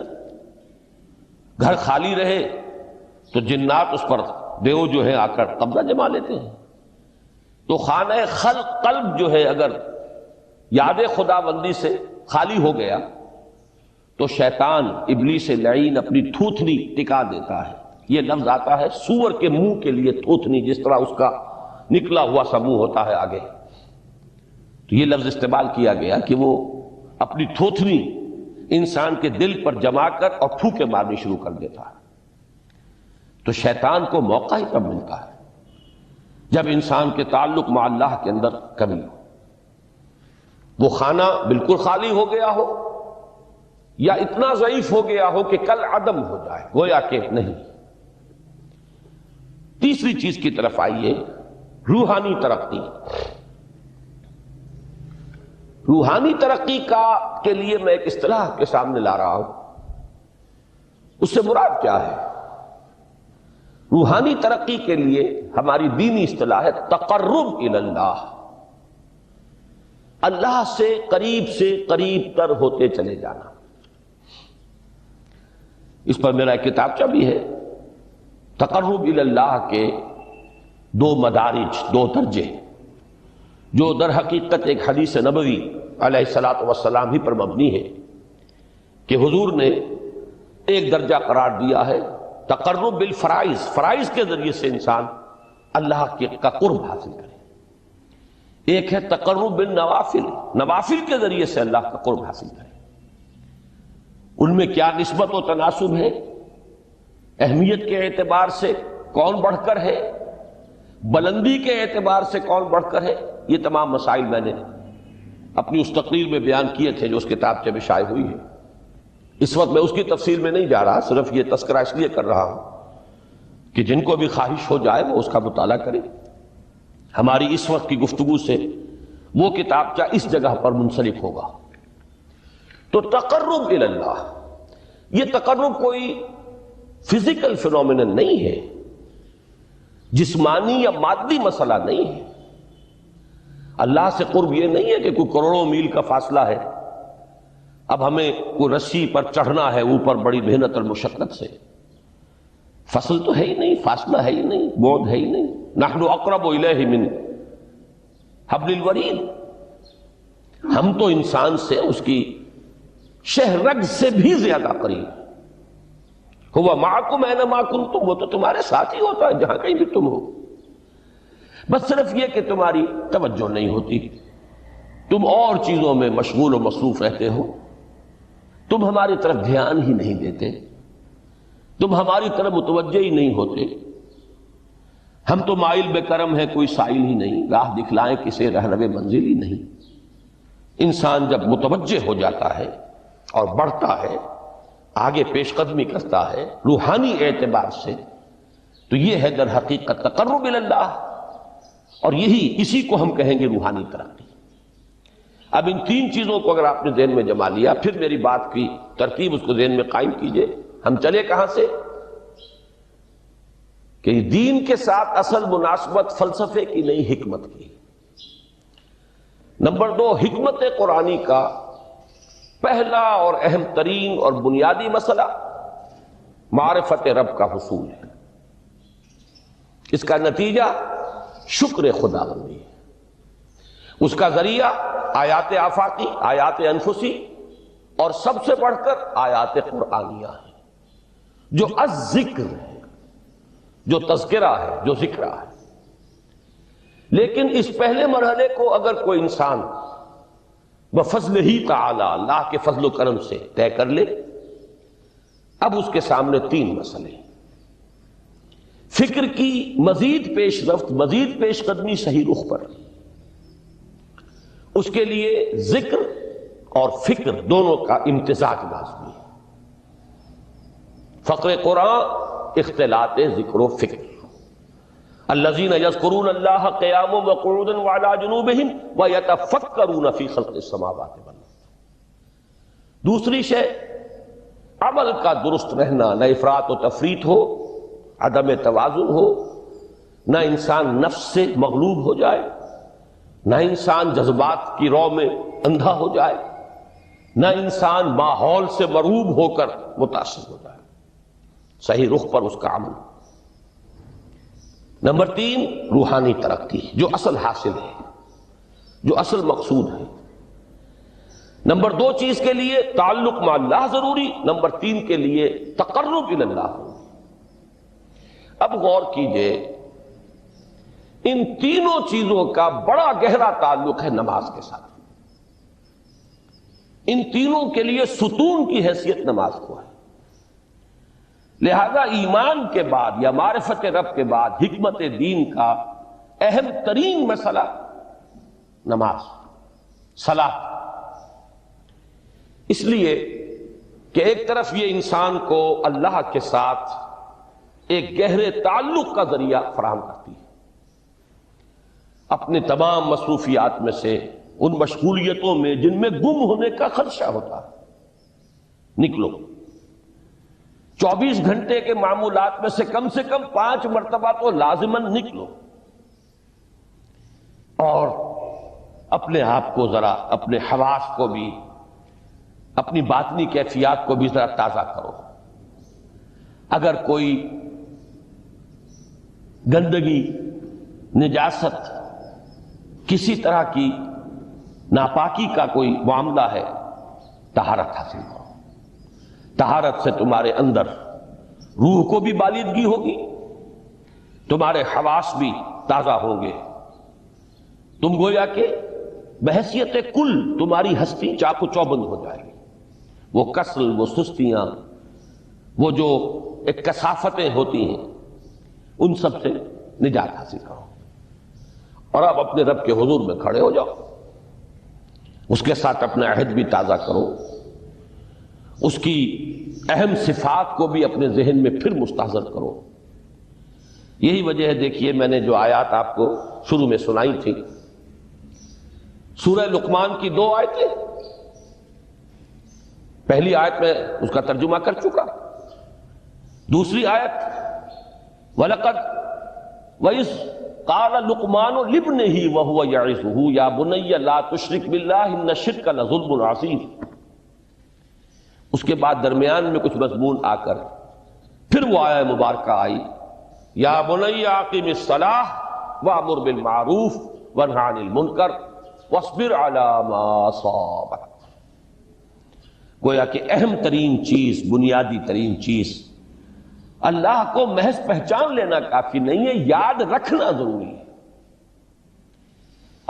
گھر خالی رہے تو جنات اس پر دیو جو ہے آ کر قبضہ جما لیتے ہیں۔ تو خانہ خلق قلب جو ہے اگر یاد خدا بندی سے خالی ہو گیا تو شیطان ابلیس لعین اپنی تھوتنی ٹکا دیتا ہے۔ یہ لفظ آتا ہے سور کے منہ کے لیے تھوتنی، جس طرح اس کا نکلا ہوا سا منہ ہوتا ہے آگے، تو یہ لفظ استعمال کیا گیا کہ وہ اپنی تھوتنی انسان کے دل پر جما کر اور پھوکے مارنی شروع کر دیتا ہے۔ تو شیطان کو موقع ہی تب ملتا ہے جب انسان کے تعلق مع اللہ کے اندر کمی ہو، وہ خانہ بالکل خالی ہو گیا ہو یا اتنا ضعیف ہو گیا ہو کہ کل عدم ہو جائے، گویا کہ نہیں۔ تیسری چیز کی طرف آئیے، روحانی ترقی۔ روحانی ترقی کے لیے میں ایک اصطلاح کے سامنے لا رہا ہوں، اس سے مراد کیا ہے؟ روحانی ترقی کے لیے ہماری دینی اصطلاح ہے تقرب الی اللہ، اللہ سے قریب تر ہوتے چلے جانا۔ اس پر میرا ایک کتابچہ بھی ہے، تقرب الی اللہ کے دو مدارج، دو درجے، جو در حقیقت ایک حدیث نبوی علیہ الصلوۃ والسلام ہی پر مبنی ہے کہ حضور نے ایک درجہ قرار دیا ہے تقرب بالفرائض، فرائض کے ذریعے سے انسان اللہ کا قرب حاصل کرے۔ ایک ہے تقرب بالنوافل، نوافل کے ذریعے سے اللہ کا قرب حاصل کرے۔ ان میں کیا نسبت و تناسب ہے، اہمیت کے اعتبار سے کون بڑھ کر ہے، بلندی کے اعتبار سے کون بڑھ کر ہے، یہ تمام مسائل میں نے اپنی اس تقریر میں بیان کیے تھے جو اس کتابچے میں شائع ہوئی ہے۔ اس وقت میں اس کی تفصیل میں نہیں جا رہا، صرف یہ تذکرہ اس لیے کر رہا ہوں کہ جن کو بھی خواہش ہو جائے وہ اس کا مطالعہ کرے۔ ہماری اس وقت کی گفتگو سے وہ کتابچہ اس جگہ پر منسلک ہوگا۔ تو تقرب الی اللہ، یہ تقرب کوئی فزیکل فینومینن نہیں ہے، جسمانی یا مادی مسئلہ نہیں ہے۔ اللہ سے قرب یہ نہیں ہے کہ کوئی کروڑوں میل کا فاصلہ ہے، اب ہمیں کوئی رسی پر چڑھنا ہے اوپر بڑی محنت اور مشقت سے، فصل تو ہے ہی نہیں، فاصلہ ہے ہی نہیں، بعد ہے ہی نہیں۔ نحن اقرب الیہ من حبل الورید، ہم تو انسان سے اس کی شہرگ سے بھی زیادہ قریب۔ ہوا معکم اینما کنتم، وہ تو تمہارے ساتھ ہی ہوتا ہے جہاں کہیں بھی تم ہو، بس صرف یہ کہ تمہاری توجہ نہیں ہوتی، تم اور چیزوں میں مشغول و مصروف رہتے ہو، تم ہماری طرف دھیان ہی نہیں دیتے، تم ہماری طرف متوجہ ہی نہیں ہوتے، ہم تو مائل بے کرم ہیں، کوئی سائل ہی نہیں، راہ دکھلائیں کسے رہنو منزل ہی نہیں۔ انسان جب متوجہ ہو جاتا ہے اور بڑھتا ہے، آگے پیش قدمی کرتا ہے روحانی اعتبار سے، تو یہ ہے در حقیقت تقرب اللہ، اور اسی کو ہم کہیں گے روحانی ترقی۔ اب ان تین چیزوں کو اگر آپ نے ذہن میں جما لیا، پھر میری بات کی ترتیب اس کو ذہن میں قائم کیجئے۔ ہم چلے کہاں سے؟ کہ دین کے ساتھ اصل مناسبت فلسفے کی نہیں، حکمت کی۔ نمبر 2، حکمت قرآنی کا پہلا اور اہم ترین اور بنیادی مسئلہ معرفت رب کا حصول ہے۔ اس کا نتیجہ شکر خدا بندی ہے، اس کا ذریعہ آیات آفاقی، آیات انفسی، اور سب سے بڑھ کر آیات قرآنیہ ہیں، جو الذکر ہے، جو تذکرہ ہے، جو ذکرہ ہے۔ لیکن اس پہلے مرحلے کو اگر کوئی انسان بفضل ہی تعالی، اللہ کے فضل و کرم سے طے کر لے، اب اس کے سامنے تین مسئلے، فکر کی مزید پیش رفت، مزید پیش قدمی صحیح رخ پر، اس کے لیے ذکر اور فکر دونوں کا امتزاج لازمی ہے۔ فقر قرآن اختلاط ذکر و فکر۔ الذین یذکرون اللہ قیاما وقعودا وعلی جنوبہم ویتفکرون فی خلق السماوات والارض۔ دوسری شے عمل کا درست رہنا، نہ افراط و تفریط ہو، عدم توازن ہو، نہ انسان نفس سے مغلوب ہو جائے، نہ انسان جذبات کی رو میں اندھا ہو جائے، نہ انسان ماحول سے مرعوب ہو کر متاثر ہو جائے، صحیح رخ پر اس کا عمل۔ نمبر 3، روحانی ترقی، جو اصل حاصل ہے، جو اصل مقصود ہے۔ نمبر 2 چیز کے لیے تعلق مع اللہ ضروری، نمبر 3 کے لیے تقرب الی اللہ ضروری۔ اب غور کیجئے، ان تینوں چیزوں کا بڑا گہرا تعلق ہے نماز کے ساتھ۔ ان تینوں کے لیے ستون کی حیثیت نماز کو ہے۔ لہذا ایمان کے بعد یا معرفت رب کے بعد حکمت دین کا اہم ترین مسئلہ نماز، صلاۃ۔ اس لیے کہ ایک طرف یہ انسان کو اللہ کے ساتھ ایک گہرے تعلق کا ذریعہ فراہم کرتی ہے۔ اپنے تمام مصروفیات میں سے، ان مشغولیتوں میں جن میں گم ہونے کا خدشہ ہوتا ہے، نکلو۔ 24 گھنٹے کے معمولات میں سے کم 5 مرتبہ تو لازماً نکلو، اور اپنے آپ کو ذرا، اپنے حواس کو بھی، اپنی باطنی کیفیات کو بھی ذرا تازہ کرو۔ اگر کوئی گندگی، نجاست، کسی طرح کی ناپاکی کا کوئی معاملہ ہے، طہارت حاصل کرو۔ طہارت سے تمہارے اندر روح کو بھی بالیدگی ہوگی، تمہارے حواس بھی تازہ ہوں گے، تم گویا کہ بحیثیت کل تمہاری ہستی چاق و چوبند ہو جائے گی۔ وہ کسل، وہ سستیاں، وہ جو ایک کثافتیں ہوتی ہیں، ان سب سے نجات حاصل کرو، اور اب اپنے رب کے حضور میں کھڑے ہو جاؤ، اس کے ساتھ اپنا عہد بھی تازہ کرو، اس کی اہم صفات کو بھی اپنے ذہن میں پھر مستحضر کرو۔ یہی وجہ ہے، دیکھیے میں نے جو آیات آپ کو شروع میں سنائی تھی، سورہ لقمان کی 2 آیتیں، پہلی آیت میں اس کا ترجمہ کر چکا، دوسری آیت وَلَقَدْ وَإِذْ قَالَ لُقْمَانُ لِابْنِهِ وَهُوَ يَعِظُهُ يَا بُنَيَّ لَا تُشْرِكْ بِاللَّهِ إِنَّ الشِّرْكَ لَظُلْمٌ عَظِيمٌ۔ اس کے بعد درمیان میں کچھ مضمون آ کر پھر وہ آیہ مبارکہ آئی، یا بنی اقیم الصلاۃ وامر بالمعروف وانہ عن المنکر واصبر علی ما اصابک۔ گویا کہ اہم ترین چیز، بنیادی ترین چیز، اللہ کو محض پہچان لینا کافی نہیں ہے، یاد رکھنا ضروری ہے۔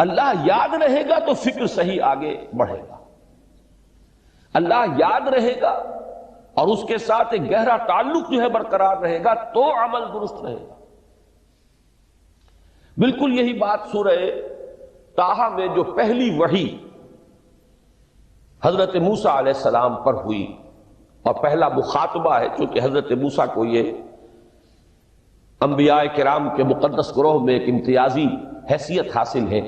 اللہ یاد رہے گا تو فکر صحیح آگے بڑھے گا، اللہ یاد رہے گا اور اس کے ساتھ ایک گہرا تعلق جو ہے برقرار رہے گا تو عمل درست رہے گا۔ بالکل یہی بات سورہ طٰہٰ میں جو پہلی وحی حضرت موسیٰ علیہ السلام پر ہوئی اور پہلا مخاطبہ ہے، چونکہ حضرت موسیٰ کو یہ انبیاء کرام کے مقدس گروہ میں ایک امتیازی حیثیت حاصل ہے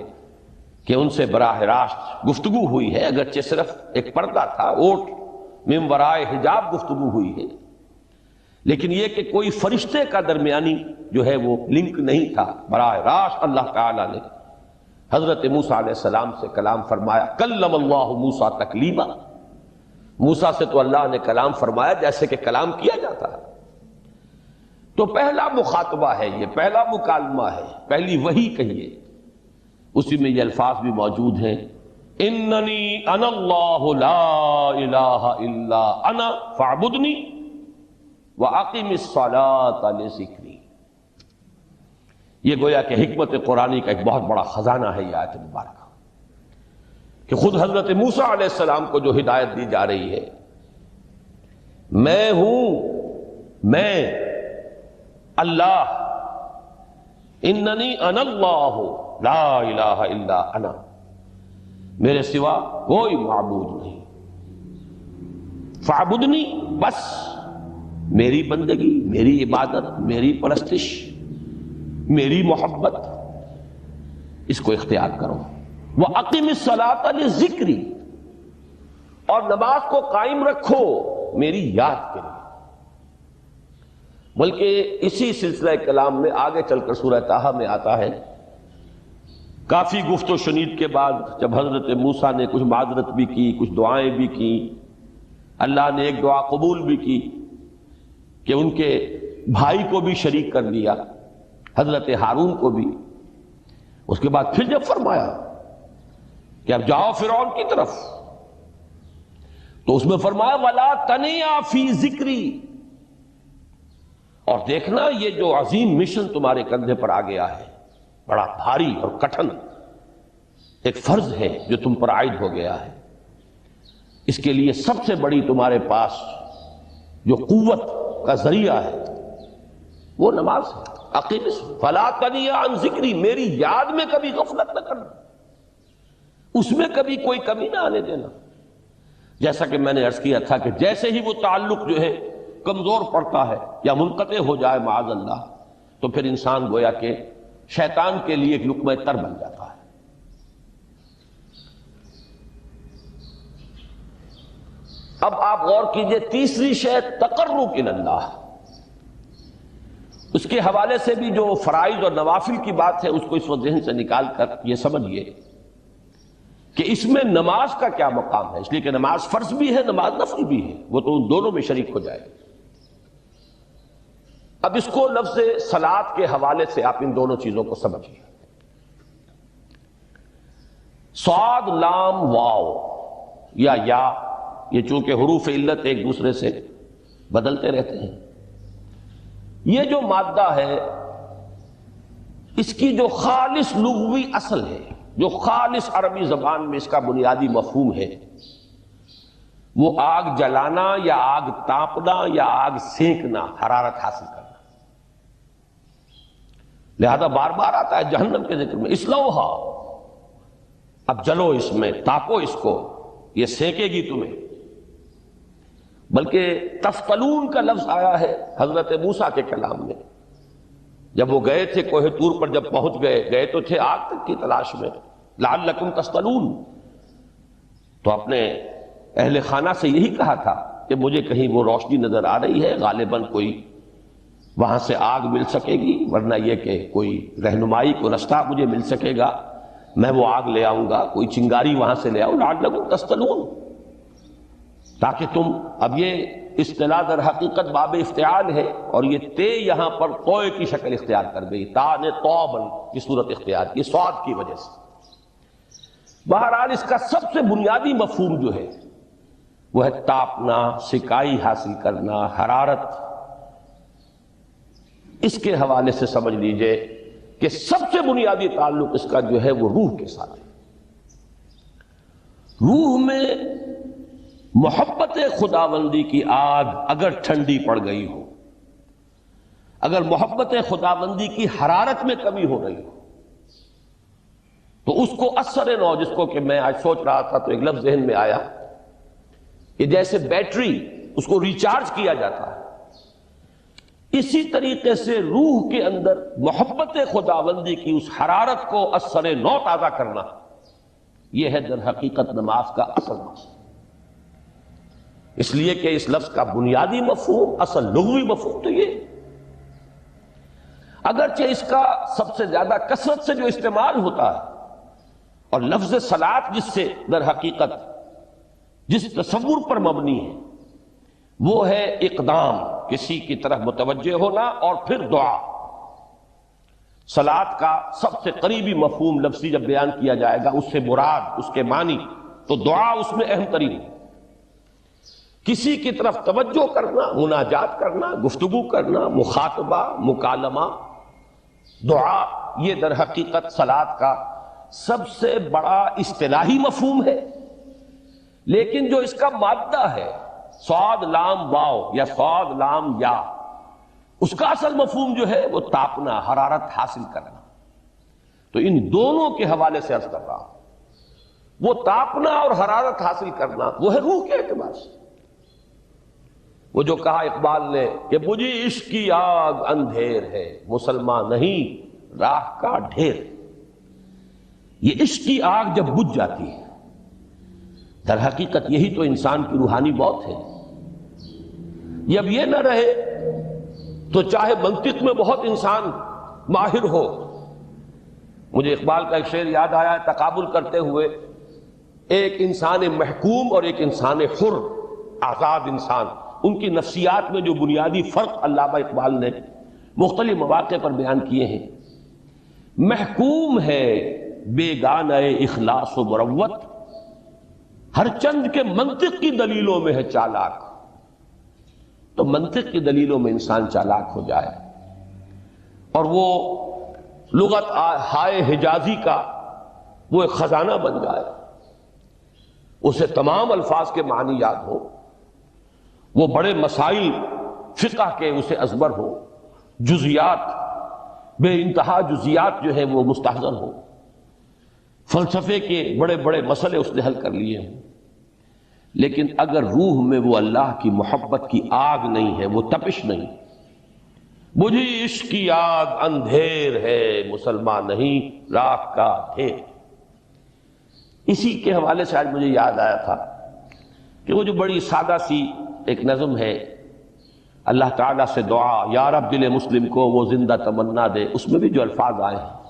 کہ ان سے براہ راست گفتگو ہوئی ہے، اگرچہ صرف ایک پردہ تھا، اوٹ من ورائے حجاب گفتگو ہوئی ہے، لیکن یہ کہ کوئی فرشتے کا درمیانی جو ہے وہ لنک نہیں تھا، براہ راست اللہ تعالیٰ نے حضرت موسیٰ علیہ السلام سے کلام فرمایا۔ کلم اللہ موسیٰ تکلیما، موسیٰ سے تو اللہ نے کلام فرمایا جیسے کہ کلام کیا جاتا ہے۔ تو پہلا مخاطبہ ہے، یہ پہلا مکالمہ ہے، پہلی وحی کہیے، اسی میں یہ الفاظ بھی موجود ہیں، اننی انا اللہ لا الہ الا انا فاعبدنی واقم الصلاۃ لذکری۔ یہ گویا کہ حکمت قرآنی کا ایک بہت بڑا خزانہ ہے یہ آیت مبارکہ، کہ خود حضرت موسیٰ علیہ السلام کو جو ہدایت دی جا رہی ہے، میں ہوں، میں اللہ، اننی انا اللہ لا الہ الا انا، میرے سوا کوئی معبود نہیں، فاعبدنی، بس میری بندگی، میری عبادت، میری پرستش، میری محبت، اس کو اختیار کرو۔ وَأَقِمِ الصَّلَاةَ لِذِكْرِي، اور نماز کو قائم رکھو میری یاد کے لیے۔ بلکہ اسی سلسلہ کلام میں آگے چل کر سورہ طٰہٰ میں آتا ہے، کافی گفت و شنید کے بعد جب حضرت موسیٰ نے کچھ معذرت بھی کی، کچھ دعائیں بھی کی، اللہ نے ایک دعا قبول بھی کی کہ ان کے بھائی کو بھی شریک کر دیا، حضرت ہارون کو بھی۔ اس کے بعد پھر جب فرمایا کہ اب جاؤ فرعون کی طرف، تو اس میں فرمایا وَلَا تَنِيَا فِي ذِكْرِي، اور دیکھنا یہ جو عظیم مشن تمہارے کندھے پر آ گیا ہے، بڑا بھاری اور کٹھن ایک فرض ہے جو تم پر عائد ہو گیا ہے، اس کے لیے سب سے بڑی تمہارے پاس جو قوت کا ذریعہ ہے وہ نماز ہے۔ اقیم فلا تنیا عن ذکری، میری یاد میں کبھی غفلت نہ کرنا، اس میں کبھی کوئی کمی نہ آنے دینا۔ جیسا کہ میں نے عرض کیا تھا کہ جیسے ہی وہ تعلق جو ہے کمزور پڑتا ہے یا منقطع ہو جائے معاذ اللہ، تو پھر انسان گویا کہ شیطان کے لیے ایک لقمہ تر بن جاتا ہے۔ اب آپ غور کیجئے، تیسری شے تقرب الی اللہ، اس کے حوالے سے بھی جو فرائض اور نوافل کی بات ہے اس کو اس وقت ذہن سے نکال کر یہ سمجھیے کہ اس میں نماز کا کیا مقام ہے، اس لیے کہ نماز فرض بھی ہے، نماز نفل بھی ہے، وہ تو ان دونوں میں شریک ہو جائے۔ اب اس کو لفظ صلاۃ کے حوالے سے آپ ان دونوں چیزوں کو سمجھیے۔ صاد لام واو یا یہ چونکہ حروف علت ایک دوسرے سے بدلتے رہتے ہیں، یہ جو مادہ ہے اس کی جو خالص لغوی اصل ہے، جو خالص عربی زبان میں اس کا بنیادی مفہوم ہے، وہ آگ جلانا یا آگ تاپنا یا آگ سینکنا، حرارت حاصل کرنا۔ لہذا بار بار آتا ہے جہنم کے ذکر میں، اسلوہا، اب جلو اس میں، تاپو اس کو، یہ سینکے گی تمہیں۔ بلکہ تفتلون کا لفظ آیا ہے حضرت موسیٰ کے کلام میں، جب وہ گئے تھے کوہ طور پر، جب پہنچ گئے تو تھے آگ تک کی تلاش میں، لعلکم تفتلون، تو اپنے اہل خانہ سے یہی کہا تھا کہ مجھے کہیں وہ روشنی نظر آ رہی ہے، غالباً کوئی وہاں سے آگ مل سکے گی، ورنہ یہ کہ کوئی رہنمائی کو رستہ مجھے مل سکے گا، میں وہ آگ لے آؤں گا، کوئی چنگاری وہاں سے لے آؤں، لعلکم تفتلون، تاکہ تم، اب یہ اصطلاح در حقیقت باب افتعال ہے، اور یہ تے یہاں پر توئے کی شکل اختیار کر گئی، تا نے توبن کی صورت اختیار کی سواد کی وجہ سے۔ بہرحال اس کا سب سے بنیادی مفہوم جو ہے وہ ہے تاپنا، سکائی حاصل کرنا، حرارت۔ اس کے حوالے سے سمجھ لیجئے کہ سب سے بنیادی تعلق اس کا جو ہے وہ روح کے ساتھ ہے۔ روح میں محبت خداوندی کی آگ اگر ٹھنڈی پڑ گئی ہو، اگر محبت خداوندی کی حرارت میں کمی ہو رہی ہو، تو اس کو اثر نو، جس کو کہ میں آج سوچ رہا تھا تو ایک لفظ ذہن میں آیا کہ جیسے بیٹری اس کو ریچارج کیا جاتا ہے، اسی طریقے سے روح کے اندر محبت خداوندی کی اس حرارت کو اثر نو تازہ کرنا، یہ ہے در حقیقت نماز کا اصل مقصد۔ اس لیے کہ اس لفظ کا بنیادی مفہوم، اصل لغوی مفہوم تو یہ، اگرچہ اس کا سب سے زیادہ کثرت سے جو استعمال ہوتا ہے، اور لفظ صلاۃ جس سے در حقیقت جس تصور پر مبنی ہے وہ ہے اقدام، کسی کی طرف متوجہ ہونا اور پھر دعا۔ صلاۃ کا سب سے قریبی مفہوم لفظی جب بیان کیا جائے گا، اس سے مراد، اس کے معنی، تو دعا اس میں اہم ترین ہے۔ کسی کی طرف توجہ کرنا، مناجات کرنا، گفتگو کرنا، مخاطبہ، مکالمہ، دعا، یہ در حقیقت صلاۃ کا سب سے بڑا اصطلاحی مفہوم ہے۔ لیکن جو اس کا مادہ ہے، صاد لام واو یا صاد لام یا، اس کا اصل مفہوم جو ہے وہ تاپنا، حرارت حاصل کرنا۔ تو ان دونوں کے حوالے سے عرض کر رہا ہوں، وہ تاپنا اور حرارت حاصل کرنا وہ ہے روح کے اعتبار سے۔ وہ جو کہا اقبال نے کہ بجھی عشق کی آگ اندھیر ہے، مسلمان نہیں راہ کا ڈھیر۔ یہ عشق کی آگ جب بجھ جاتی ہے، در حقیقت یہی تو انسان کی روحانی موت ہے۔ جب یہ نہ رہے تو چاہے منطق میں بہت انسان ماہر ہو، مجھے اقبال کا ایک شعر یاد آیا ہے تقابل کرتے ہوئے، ایک انسان محکوم اور ایک انسان حر، آزاد انسان، ان کی نفسیات میں جو بنیادی فرق علامہ اقبال نے مختلف مواقع پر بیان کیے ہیں۔ محکوم ہے بیگانہ اخلاص و مروت، ہر چند کے منطق کی دلیلوں میں ہے چالاک۔ تو منطق کی دلیلوں میں انسان چالاک ہو جائے اور وہ لغت ہائے حجازی کا وہ ایک خزانہ بن جائے، اسے تمام الفاظ کے معنی یاد ہو، وہ بڑے مسائل فقہ کے اسے ازبر ہو، جزیات، بے انتہا جزیات جو ہے وہ مستحضر ہو، فلسفے کے بڑے بڑے مسئلے اس نے حل کر لیے ہوں، لیکن اگر روح میں وہ اللہ کی محبت کی آگ نہیں ہے، وہ تپش نہیں، بجھی عشق کی آگ اندھیر ہے، مسلمان نہیں راہ کا ڈھیر۔ اسی کے حوالے سے آج مجھے یاد آیا تھا کہ وہ جو بڑی سادہ سی ایک نظم ہے، اللہ تعالیٰ سے دعا یا رب دل مسلم کو وہ زندہ تمنا دے، اس میں بھی جو الفاظ آئے ہیں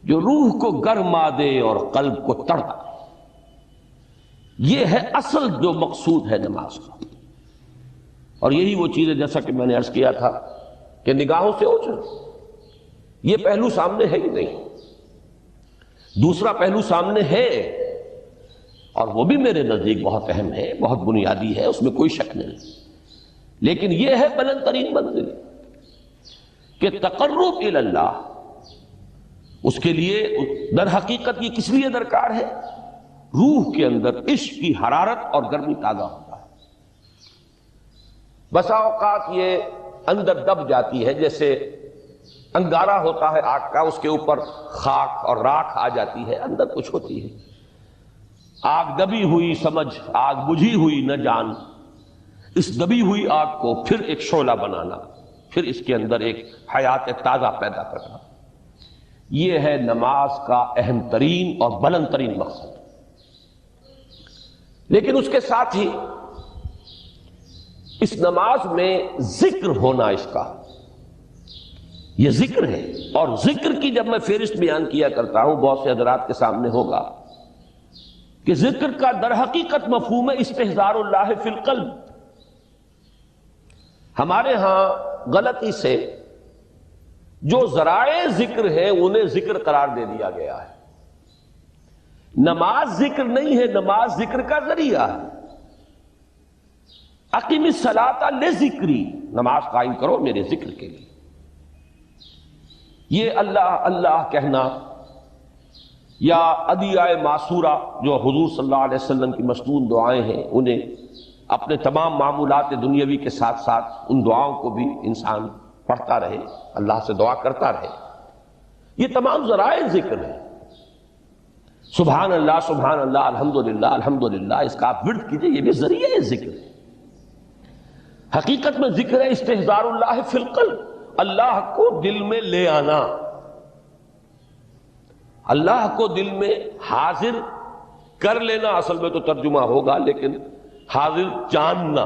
جو روح کو گرما دے اور قلب کو تڑپا دے، یہ ہے اصل جو مقصود ہے نماز کا۔ اور یہی وہ چیز ہے جیسا کہ میں نے عرض کیا تھا کہ نگاہوں سے اوجھل، یہ پہلو سامنے ہے ہی نہیں، دوسرا پہلو سامنے ہے اور وہ بھی میرے نزدیک بہت اہم ہے، بہت بنیادی ہے، اس میں کوئی شک نہیں، لیکن یہ ہے بلند ترین منزل کہ تقرب الی اللہ، اس کے لیے در حقیقت یہ کس لیے درکار ہے؟ روح کے اندر عشق کی حرارت اور گرمی تازہ ہوتا ہے۔ بسا اوقات یہ اندر دب جاتی ہے، جیسے انگارہ ہوتا ہے آگ کا، اس کے اوپر خاک اور راکھ آ جاتی ہے، اندر کچھ ہوتی ہے، آگ دبی ہوئی سمجھ، آگ بجھی ہوئی نہ جان، اس دبی ہوئی آگ کو پھر ایک شعلہ بنانا، پھر اس کے اندر ایک حیات تازہ پیدا کرنا، یہ ہے نماز کا اہم ترین اور بلند ترین مقصد۔ لیکن اس کے ساتھ ہی اس نماز میں ذکر ہونا، اس کا یہ ذکر ہے، اور ذکر کی جب میں فہرست بیان کیا کرتا ہوں بہت سے حضرات کے سامنے ہوگا کہ ذکر کا در حقیقت مفہوم ہے استحضار اللہ فی القلب۔ ہمارے ہاں غلطی سے جو ذرائع ذکر ہیں انہیں ذکر قرار دے دیا گیا ہے۔ نماز ذکر نہیں ہے، نماز ذکر کا ذریعہ ہے۔ اقیم الصلاۃ لذکری، نماز قائم کرو میرے ذکر کے لیے۔ یہ اللہ اللہ کہنا یا ادعیہ معصورہ جو حضور صلی اللہ علیہ وسلم کی مصنون دعائیں ہیں، انہیں اپنے تمام معمولات دنیاوی کے ساتھ ساتھ ان دعاؤں کو بھی انسان پڑھتا رہے، اللہ سے دعا کرتا رہے، یہ تمام ذرائع ذکر ہیں۔ سبحان اللہ الحمدللہ الحمدللہ، اس کا آپ ورد کیجئے، یہ بھی ذریعہ ذکر ہے۔ حقیقت میں ذکر ہے استحضار اللہ فی القلب، اللہ کو دل میں لے آنا، اللہ کو دل میں حاضر کر لینا، اصل میں تو ترجمہ ہوگا، لیکن حاضر جاننا۔